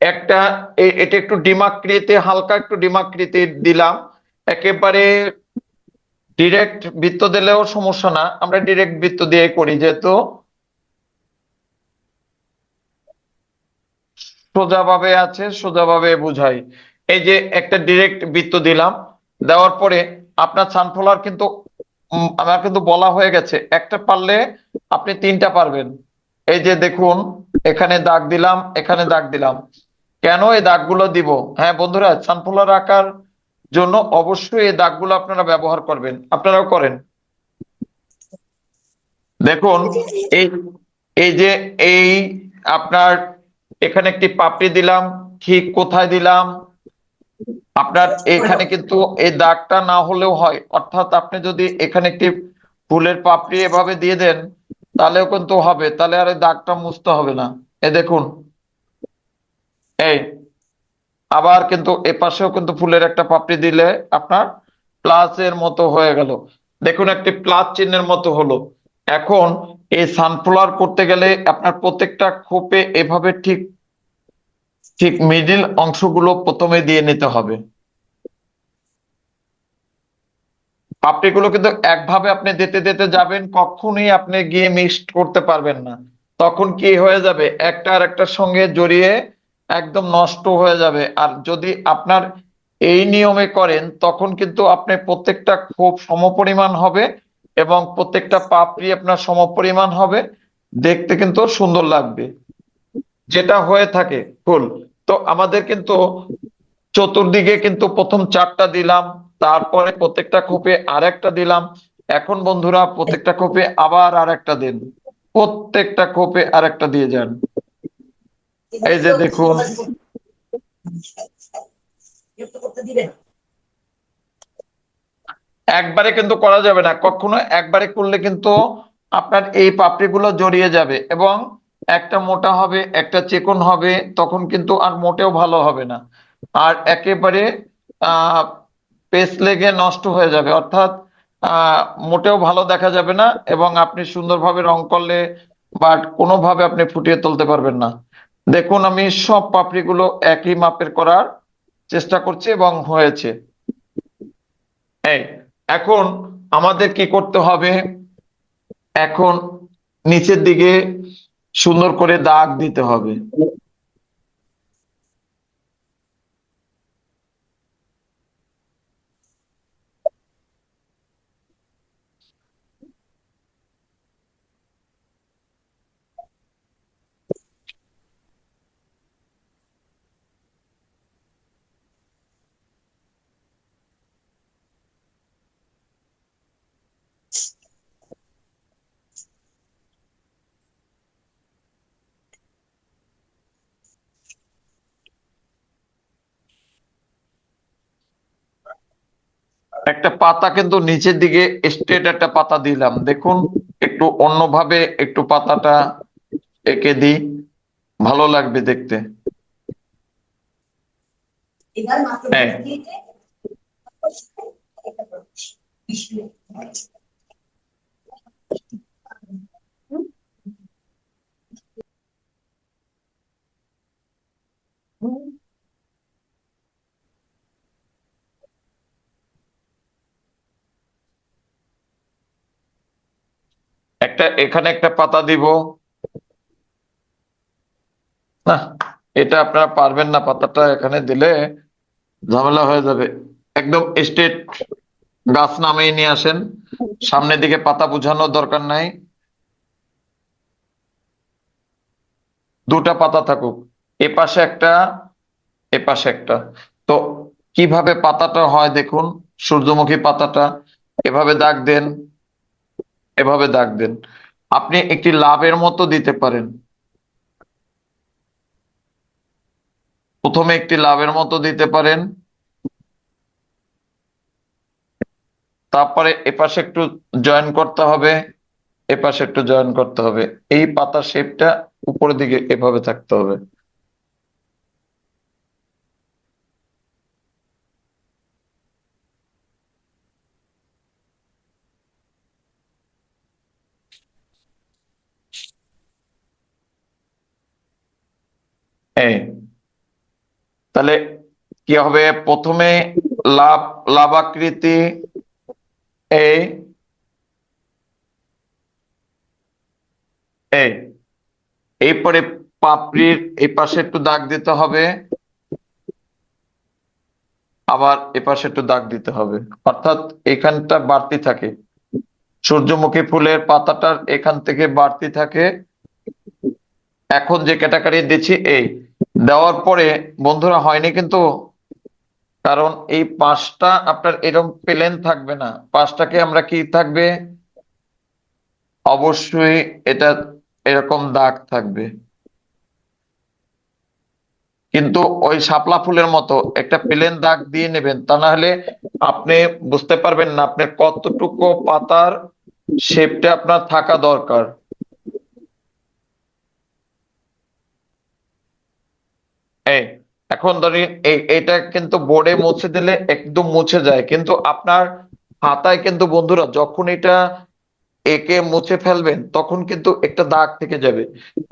একটা এটা একটু ডিমাকৃতি, হালকা একটু ডিমাকৃতি দিলাম। একেবারে ডিরেক্ট বৃত্ত দিলেও সমস্যা না, আমরা ডিরেক্ট বৃত্ত দিয়ে করি যেহেতু সোজাভাবে আছে, সোজাভাবে বুঝাই। এই যে একটা ডিরেক্ট বৃত্ত দিলাম, দেওয়ার পরে আপনার সানফ্লাওয়ার কিন্তু আমার কিন্তু বলা হয়ে গেছে, একটা পারলে আপনি তিনটা পারবেন। এই যে দেখুন, এখানে দাগ দিলাম, এখানে দাগ দিলাম। কেন এই দাগগুলো দিব? হ্যাঁ বন্ধুরা, সানফ্লাওয়ার আঁকার জন্য অবশ্যই এই দাগগুলো আপনারা ব্যবহার করবেন, আপনারাও করেন। দেখুন, এই এই যে এই আপনার এখানে একটি পাপড়ি দিলাম, ঠিক কোথায় দিলাম? আপনার এখানে কিন্তু এই দাগটা না হলেও হয়, অর্থাৎ আপনি যদি এখানে একটি ফুলের পাপড়ি এভাবে দিয়ে দেন তাহলেও কিন্তু হবে, তাহলে আর এই দাগটা মুছতে হবে না। এ দেখুন, এই আবার কিন্তু এপাশেও কিন্তু ফুলের একটা পাপড়ি দিলে আপনার প্লাসের মতো হয়ে গেল। দেখুন, একটি প্লাস চিহ্নের মতো হলো। এখন এই সানফ্লাওয়ার করতে গেলে আপনার প্রত্যেকটা খোপে এভাবে ঠিক ঠিক মিডিল অংশগুলো প্রথমে দিয়ে নিতে হবে। পাপড়িগুলো কিন্তু একভাবে আপনি দিতে দিতে যাবেন, কখনোই আপনি গিয়ে মিক্সড করতে পারবেন না। তখন কি হয়ে যাবে, একটা আর একটার সঙ্গে জড়িয়ে একদম নষ্ট হয়ে যাবে। আর যদি আপনার এই নিয়মে করেন তখন কিন্তু আপনি প্রত্যেকটা খুব সমপরিমাণ হবে এবং প্রত্যেকটা পাপড়ি আপনার সমপরিমাণ হবে, দেখতে কিন্তু সুন্দর লাগবে, যেটা হয়ে থাকে ফুল। তো আমাদের কিন্তু চতুর্দিকে কিন্তু প্রথম 4টা দিলাম, তারপরে প্রত্যেকটা খোপে আরেকটা দিলাম। এখন বন্ধুরা প্রত্যেকটা খোপে আবার আরেকটা দিন, প্রত্যেকটা খোপে আরেকটা দিয়ে যান। এই যে দেখুন, একবারে কিন্তু করা যাবে না, কখনো একবারে করলে কিন্তু আপনার এই পাপড়িগুলো জড়িয়ে যাবে এবং একটা মোটা হবে একটা চিকন হবে, তখন কিন্তু আর মোটেও ভালো হবে না, আর একেবারে আহ পেস্ট লেগে নষ্ট হয়ে যাবে, অর্থাৎ আহ মোটেও ভালো দেখা যাবে না এবং আপনি সুন্দরভাবে রং করলে বা কোনোভাবে আপনি ফুটিয়ে তুলতে পারবেন না। দেখুন, আমি সব পাপড়িগুলো একই মাপের করার চেষ্টা করছি এবং হয়েছে। এই এখন আমাদের কি করতে হবে, এখন নিচের দিকে সুন্দর করে দাগ দিতে হবে। একটা পাতা কিন্তু নিচের দিকে স্ট্রেট একটা পাতা দিলাম, দেখুন একটু অন্যভাবে একটু পাতাটা এঁকে দিই, ভালো লাগবে দেখতে। হ্যাঁ, একটা এখানে একটা পাতা দিব না, এটা আপনারা পারবেন না, পাতাটা এখানে দিলে ঝামেলা হয়ে যাবে। একদম স্ট্রেট গাছ নামিয়ে নিয়ে আসেন, সামনের দিকে পাতা বোঝানোর দরকার নাই, 2টা পাতা থাকুক, এপাশে একটা এপাশে একটা। তো কিভাবে পাতাটা হয় দেখুন, সূর্যমুখী পাতাটা এভাবে দাগ দেন, এভাবে দাগ দেন। আপনি একটি লাভের মতো দিতে পারেন, প্রথমে একটি লাভের মতো দিতে পারেন, তারপরে এপাশে একটু জয়েন করতে হবে, এপাশে একটু জয়েন করতে হবে, এই পাতার শেপটা উপরের দিকে এভাবে থাকতে হবে। এই তাহলে কি হবে, প্রথমে লাভ, লাভ আকৃতি, এই এই এরপরে পাপড়ির এই পাশে একটু দাগ দিতে হবে, আবার এপাশে একটু দাগ দিতে হবে, অর্থাৎ এখানটা বাড়তি থাকে, সূর্যমুখী ফুলের পাতাটার এখান থেকে বাড়তি থাকে। এখন যে ক্যাটাগরি দিচ্ছি এই দেওয়ার পরে বন্ধুরা হয়নি কিন্তু, কারণ এই পাশটা আপনার এরকম প্লেন থাকবে না, পাশটাকে আমরা কি থাকবে, অবশ্যই এটা এরকম দাগ থাকবে, কিন্তু ওই শাপলা ফুলের মতো একটা প্লেন দাগ দিয়ে নেবেন, তা না হলে আপনি বুঝতে পারবেন না আপনার কতটুকু পাতার শেপটা আপনার থাকা দরকার। এই এখন ধরেন এটা কিন্তু বোর্ডে মুছে দিলে একদম মুছে যায়, কিন্তু আপনার খাতায় কিন্তু বন্ধুরা যখন এটা একে মুছে ফেলবেন তখন কিন্তু একটা দাগ থেকে যাবে।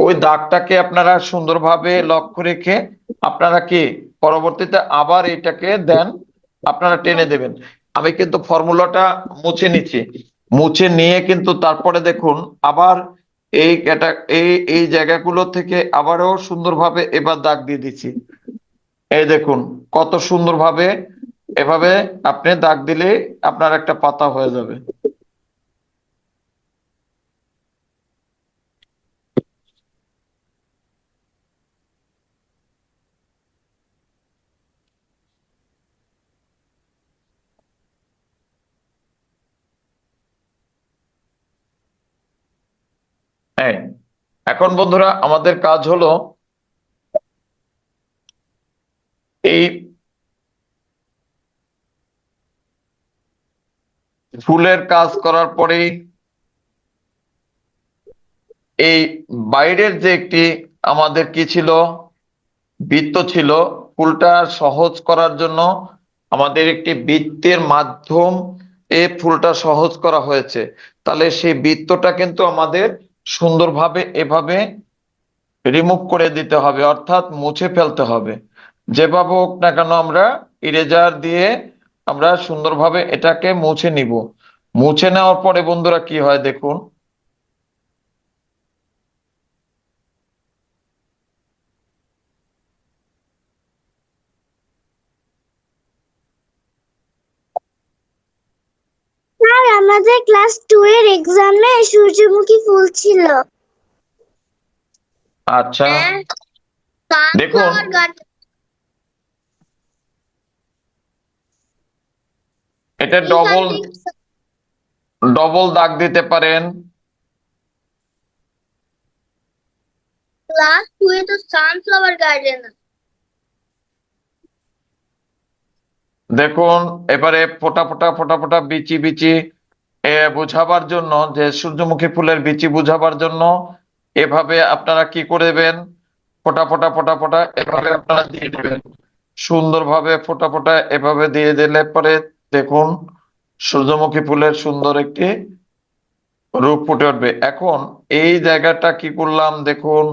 ওই দাগটাকে আপনারা সুন্দরভাবে লক্ষ্য রেখে আপনারা কি পরবর্তীতে আবার এটাকে দেন, আপনারা টেনে দেবেন। আমি কিন্তু ফর্মুলাটা মুছে নিচ্ছি, মুছে নিয়ে কিন্তু তারপরে দেখুন আবার এই এই এই জায়গাগুলো থেকে আবারও সুন্দরভাবে এবার দাগ দিয়ে দিচ্ছি। এই দেখুন কত সুন্দরভাবে এভাবে আপনি দাগ দিলে আপনার একটা পাতা হয়ে যাবে। হ্যাঁ, এখন বন্ধুরা আমাদের কাজ হলো এই ফুলের কাজ করার পরেই এই বাইরের যে একটি আমাদের কি ছিল, বৃত্ত ছিল, ফুলটা সহজ করার জন্য আমাদের একটি বৃত্তের মাধ্যম এ ফুলটা সহজ করা হয়েছে। তাহলে সেই বৃত্তটা কিন্তু আমাদের সুন্দরভাবে এভাবে রিমুভ করে দিতে হবে, অর্থাৎ মুছে ফেলতে হবে। যেভাবে হোক না কেন আমরা ইরেজার দিয়ে আমরা সুন্দরভাবে এটাকে মুছে নিব। মুছে নেওয়ার পরে বন্ধুরা কি হয় দেখুন, স্যার আমাদের ক্লাস 2 এর এক্সামে সূর্যমুখী ফুল ছিল। আচ্ছা হ্যাঁ, দেখুন সানফ্লাওয়ার গার্ডেন। এটা এখান ডবল থেকে ডবল দাগ দিতে পারেন। ক্লাস 2 এ তো সানফ্লাওয়ার গার্ডেন। দেখুন এবারে ফোটা ফোটা ফোটা ফোটা বিচি বিচি বোঝাবার জন্য, যে সূর্যমুখী ফুলের বিচি বোঝাবার জন্য এভাবে আপনারা কি করে দেবেন, ফোটা ফোটা ফোটা ফোটা এভাবে আপনারা দিয়ে দেবেন। সুন্দরভাবে ফোটা ফোটা এভাবে দিয়ে দিলে পরে দেখুন সূর্যমুখী ফুলের সুন্দর একটি রূপ ফুটে উঠবে। এখন এই জায়গাটা কি করলাম দেখুন,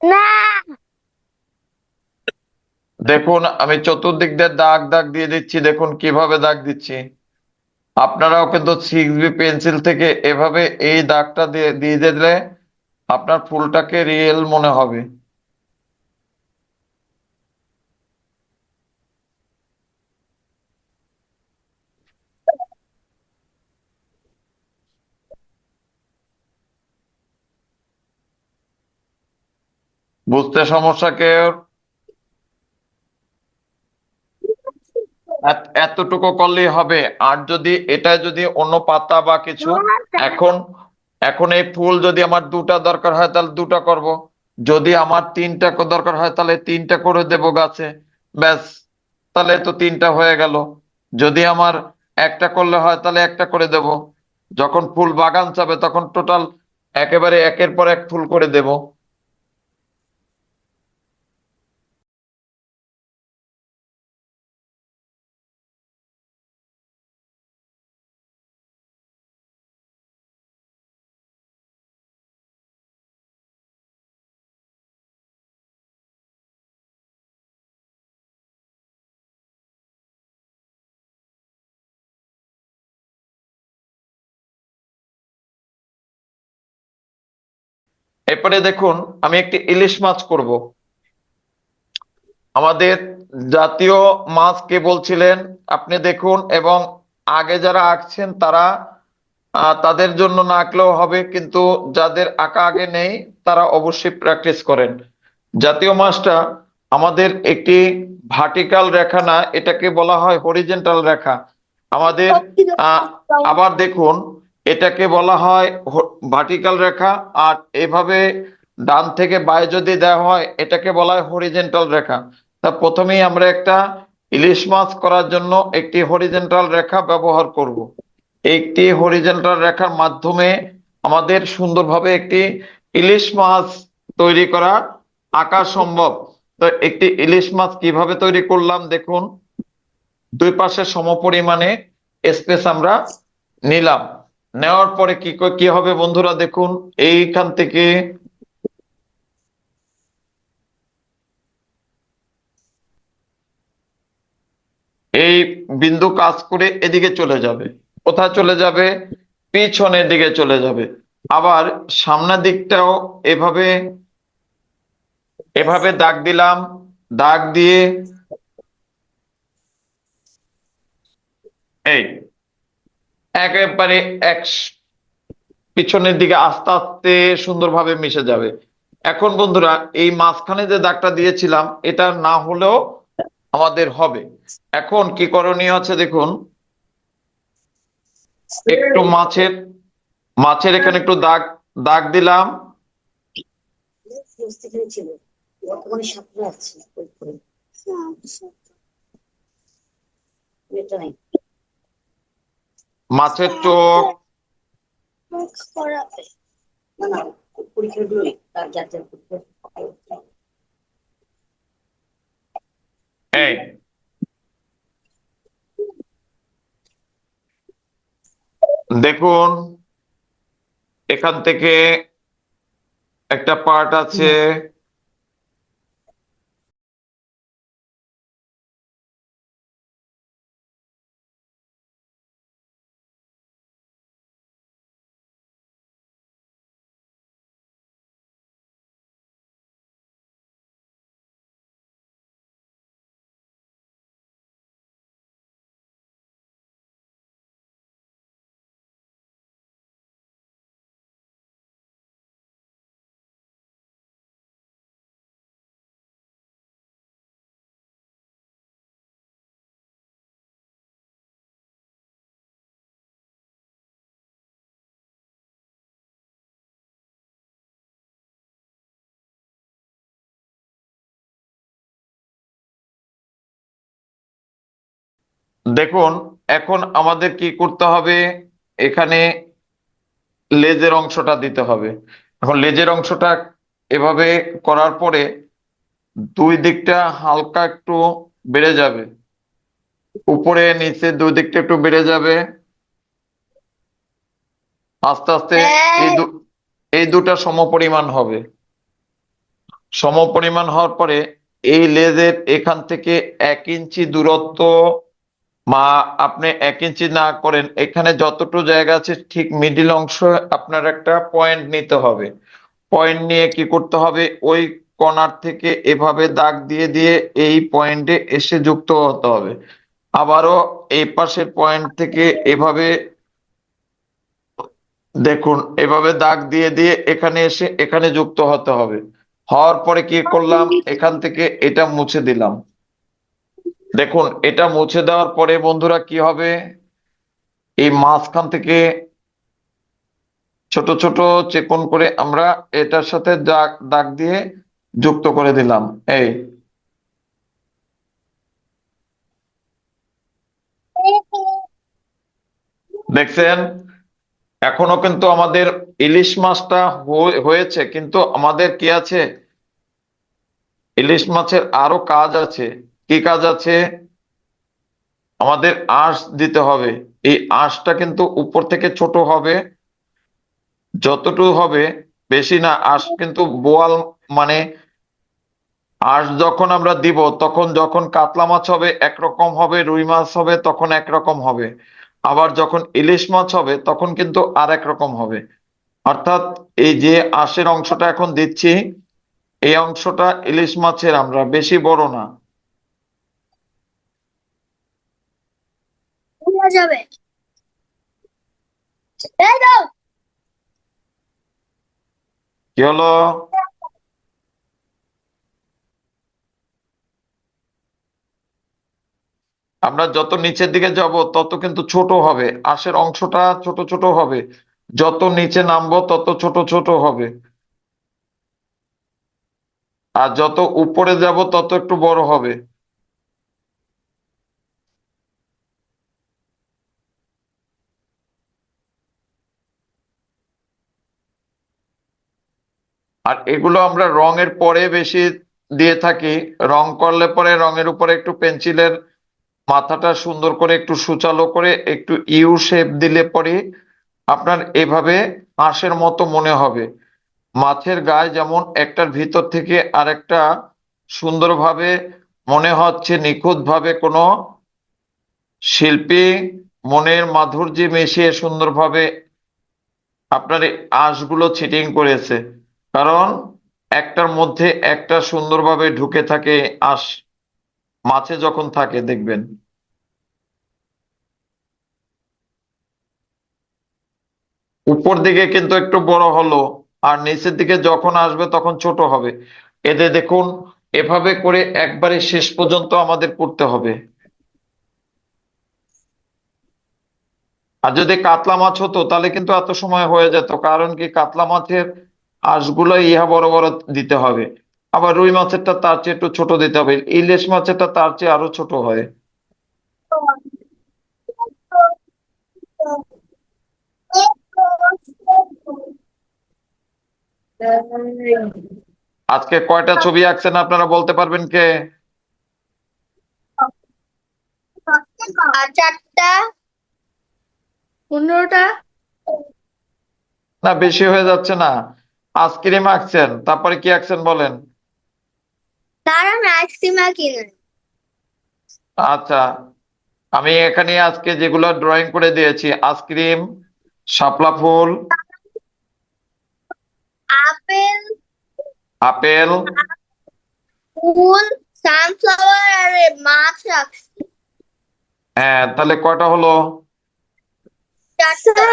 না, দেখুন আমি চতুর্দিক দিয়ে দাগ দাগ দিয়ে দিচ্ছি, দেখুন কিভাবে দাগ দিচ্ছি। আপনারাও কিন্তু 6B পেন্সিল থেকে এভাবে এই দাগটা দিয়ে দিয়ে দিলে আপনার ফুলটাকে রিয়েল মনে হবে। বুঝতে সমস্যা কেউ, এতটুকু করলেই হবে। আর যদি এটা যদি অন্য পাতা বা কিছু, এখন এখন এই ফুল যদি আমার দুটা দরকার হয় তাহলে দুটা করব, যদি আমার তিনটা দরকার হয় তাহলে তিনটা করে দেব গাছে, ব্যাস, তাহলে তো তিনটা হয়ে গেল। যদি আমার একটা করলে হয় তাহলে একটা করে দেব, যখন ফুল বাগান চাবে তখন টোটাল একেবারে একের পর এক ফুল করে দেব। এরপরে দেখুন আমি একটি ইলিশ মাছ করব। আমাদের জাতীয় মাছ কে বলছিলেন আপনি দেখুন, এবং আগে যারা আঁকছেন তারা তাদের জন্য না আঁকলেও হবে, কিন্তু যাদের আঁকা আগে নেই তারা অবশ্যই প্র্যাকটিস করেন। জাতীয় মাছটা আমাদের একটি ভার্টিক্যাল রেখা না, এটাকে বলা হয় হরিজেন্টাল রেখা আমাদের। আহ আবার দেখুন, এটাকে বলা হয় ভার্টিক্যাল রেখা, আর এভাবে ডান থেকে বাঁয়ে যদি দেওয়া হয় এটাকে বলা হয় হরিজেন্টাল রেখা। তা প্রথমেই আমরা একটা ইলিশ মাছ করার জন্য একটি হরিজেন্টাল রেখা ব্যবহার করব। একটি হরিজেন্টাল রেখার মাধ্যমে আমাদের সুন্দরভাবে একটি ইলিশ মাছ তৈরি করা, আঁকা সম্ভব। তো একটি ইলিশ মাছ কিভাবে তৈরি করলাম দেখুন, দুই পাশে সমপরিমাণে স্পেস আমরা নিলাম। নেওয়ার পরে কি হবে বন্ধুরা, দেখুন এইখান থেকে এই বিন্দু কাজ করে এদিকে চলে যাবে। কোথায় চলে যাবে? পিছনের দিকে চলে যাবে। আবার সামনের দিকটাও এভাবে এভাবে দাগ দিলাম। দাগ দিয়ে এই একেবারে এক পিছনের দিকে আস্তে আস্তে সুন্দরভাবে মিশে যাবে। এখন বন্ধুরা, এই মাঝখানে যে দাগটা দিয়েছিলাম এটা না হলেও আমাদের হবে। এখন কি করণীয় আছে দেখুন, একটু মাছের মাছের এখানে একটু দাগ দাগ দিলাম। ছিল বর্তমানে সাতটা আছে এটা নাই মাছের চোখ, না না পরীক্ষাগুলো তার জাতীয় পরীক্ষা এই দেখুন এখান থেকে একটা পার্ট আছে, দেখুন এখন আমাদের কি করতে হবে, এখানে লেজের অংশটা দিতে হবে। এখন লেজের অংশটা এভাবে করার পরে দুই দিকটা হালকা একটু বেড়ে যাবে, উপরে নিচে দুই দিকটা একটু বেড়ে যাবে আস্তে আস্তে। এই দুটা সমপরিমাণ হবে। সমপরিমাণ হওয়ার পরে এই লেজের এখান থেকে 1 ইঞ্চি দূরত্ব, মা আপনি 1 ইঞ্চি না করেন, এখানে যতটুকু জায়গা আছে ঠিক মিডিল অংশ আপনার একটা পয়েন্ট নিতে হবে। পয়েন্ট নিয়ে কি করতে হবে, ওই কর্নার থেকে এভাবে দাগ দিয়ে দিয়ে এই পয়েন্টে এসে যুক্ত হতে হবে। আবারও এই পাশের পয়েন্ট থেকে এভাবে দেখুন, এভাবে দাগ দিয়ে দিয়ে এখানে এসে এখানে যুক্ত হতে হবে। হওয়ার পরে কি করলাম, এখান থেকে এটা মুছে দিলাম। দেখুন এটা মুছে দেওয়ার পরে বন্ধুরা কি হবে, এই মাঝখান থেকে ছোট ছোট চেকন করে আমরা এটার সাথে দাগ দাগ দিয়ে যুক্ত করে দিলাম। এই দেখছেন, এখনো কিন্তু আমাদের ইলিশ মাছটা হয়েছে, কিন্তু আমাদের কি আছে, ইলিশ মাছের আরো কাজ আছে। কি কাজ আছে, আমাদের আঁশ দিতে হবে। এই আঁশটা কিন্তু উপর থেকে ছোট হবে, যতটুকু হবে, বেশি না। আঁশ কিন্তু বোয়াল মানে আঁশ যখন আমরা দিব তখন যখন কাতলা মাছ হবে একরকম হবে, রুই মাছ হবে তখন একরকম হবে, আবার যখন ইলিশ মাছ হবে তখন কিন্তু আর একরকম হবে। অর্থাৎ এই যে আঁশের অংশটা এখন দিচ্ছি, এই অংশটা ইলিশ মাছের আমরা বেশি বড় না। যাবে এই দাও। কি হলো? আমরা যত নিচের দিকে যাব তত কিন্তু ছোট হবে, আঁশের অংশটা ছোট ছোট হবে, যত নিচে নামবো তত ছোট ছোট হবে, আর যত উপরে যাব তত একটু বড় হবে। আর এগুলো আমরা রঙের পরে বেশি দিয়ে থাকি। রং করলে পরে রঙের উপরে একটু পেন্সিলের মাথাটা সুন্দর করে একটু সুচালো করে একটু ইউ শেপ দিলে পরে আপনার এভাবে আঁশের মতো মনে হবে। মাছের গায়ে যেমন একটার ভিতর থেকে আরেকটা সুন্দরভাবে মনে হচ্ছে নিখুঁতভাবে কোনো শিল্পী মনের মাধুর্যে মিশিয়ে সুন্দরভাবে আপনার এই আঁশগুলো ছিটিং করেছে, কারণ একটার মধ্যে একটা সুন্দরভাবে ঢুকে থাকে আঁশ মাছে যখন থাকে দেখবেন। উপর দিকে কিন্তু একটু বড় হলো, আর নিচের দিকে যখন আসবে তখন ছোট হবে। এতে দেখুন এভাবে করে একবারে শেষ পর্যন্ত আমাদের করতে হবে। আর যদি কাতলা মাছ হতো তাহলে কিন্তু এত সময় হয়ে যেত, কারণ কি কাতলা মাছের আঁশগুলো ইহা বড় বড় দিতে হবে, আবার রুই মাছেরটা তার চেয়ে একটু ছোট দিতে হবে, ইলিশ মাছেরটা তার চেয়ে আরো ছোট হয়। আজকে কয়টা ছবি আঁকছেন আপনারা বলতে পারবেন কে? আর 4টা। 15টা। না, বেশি হয়ে যাচ্ছে না? আইসক্রিম আঁকছেন, তারপরে কি আঁকছেন বলেন? তার আমি আইসক্রিম কিনে। আচ্ছা, আমি এখানে আজকে যেগুলো ড্রয়িং করে দিয়েছি, আইসক্রিম, শাপলা ফুল, আপেল, আপেল। ফুল, সানফ্লাওয়ার আর মাছ রাখছি। হ্যাঁ, তাহলে কয়টা হলো? 4টা।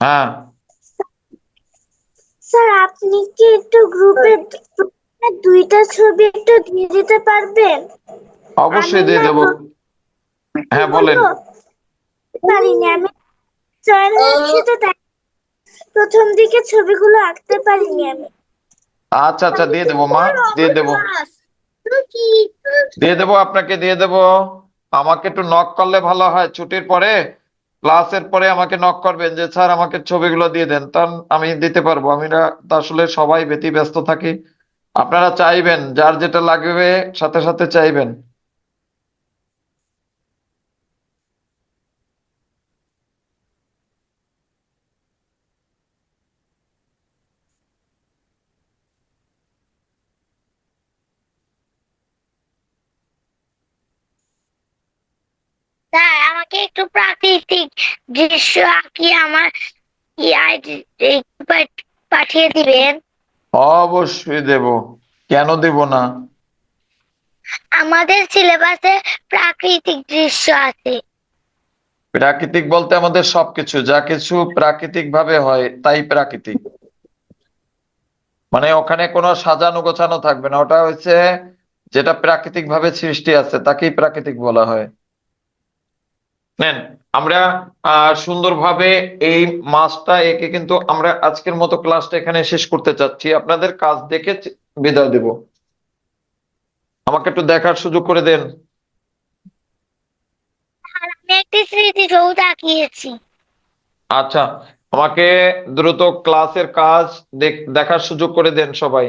হ্যাঁ, স্যার আপনি কি একটু গ্রুপে 2টা ছবি একটু দিয়ে দিতে পারবেন? অবশ্যই আমি দিয়ে না দেবো। হ্যাঁ বলেন। পারিনি, আমি জয়েন হয়েছি তো তাই প্রথম দিকে ছবিগুলো আঁকতে পারিনি আমি। আচ্ছা আচ্ছা, দিয়ে দেবো মা, দিয়ে দেবো, দিয়ে দেবো, আপনাকে দিয়ে দেবো। আমাকে একটু নক করলে ভালো হয়, ছুটির পরে ক্লাসের পরে আমাকে নক করবেন যে স্যার আমাকে ছবিগুলো দিয়ে দেন, তখন আমি দিতে পারবো। আমি না তা আসলে সবাই ব্যতি ব্যস্ত থাকি, আপনারা চাইবেন যার যেটা লাগবে সাথে সাথে চাইবেন। স্যার আমাকে একটু প্রাকৃতিক দৃশ্য আঁকিয়ে আমার ইয়ায় পাঠিয়ে দিবেন। অবশ্যই দেব, কেন দেব না? আমাদের সিলেবাসে প্রাকৃতিক দৃশ্য আছে। প্রাকৃতিক বলতে আমাদের সবকিছু, যা কিছু প্রাকৃতিক ভাবে হয় তাই প্রাকৃতিক। মানে ওখানে কোনো সাজানো গোছানো থাকবে না, ওটা হচ্ছে যেটা প্রাকৃতিক ভাবে সৃষ্টি আছে তাকেই প্রাকৃতিক বলা হয়। নেন, আমরা সুন্দরভাবে এই মাসটা একে কিন্তু আমরা আজকের মতো ক্লাসটা এখানে শেষ করতে চাচ্ছি, আপনাদের কাজ দেখে বিদায় দেব। আমাকে একটু দেখার সুযোগ করে দেন। আর আমি একটি স্মৃতিসৌধ আঁকিয়েছি। আচ্ছা, আমাকে দ্রুত ক্লাসের কাজ দেখার সুযোগ করে দেন সবাই।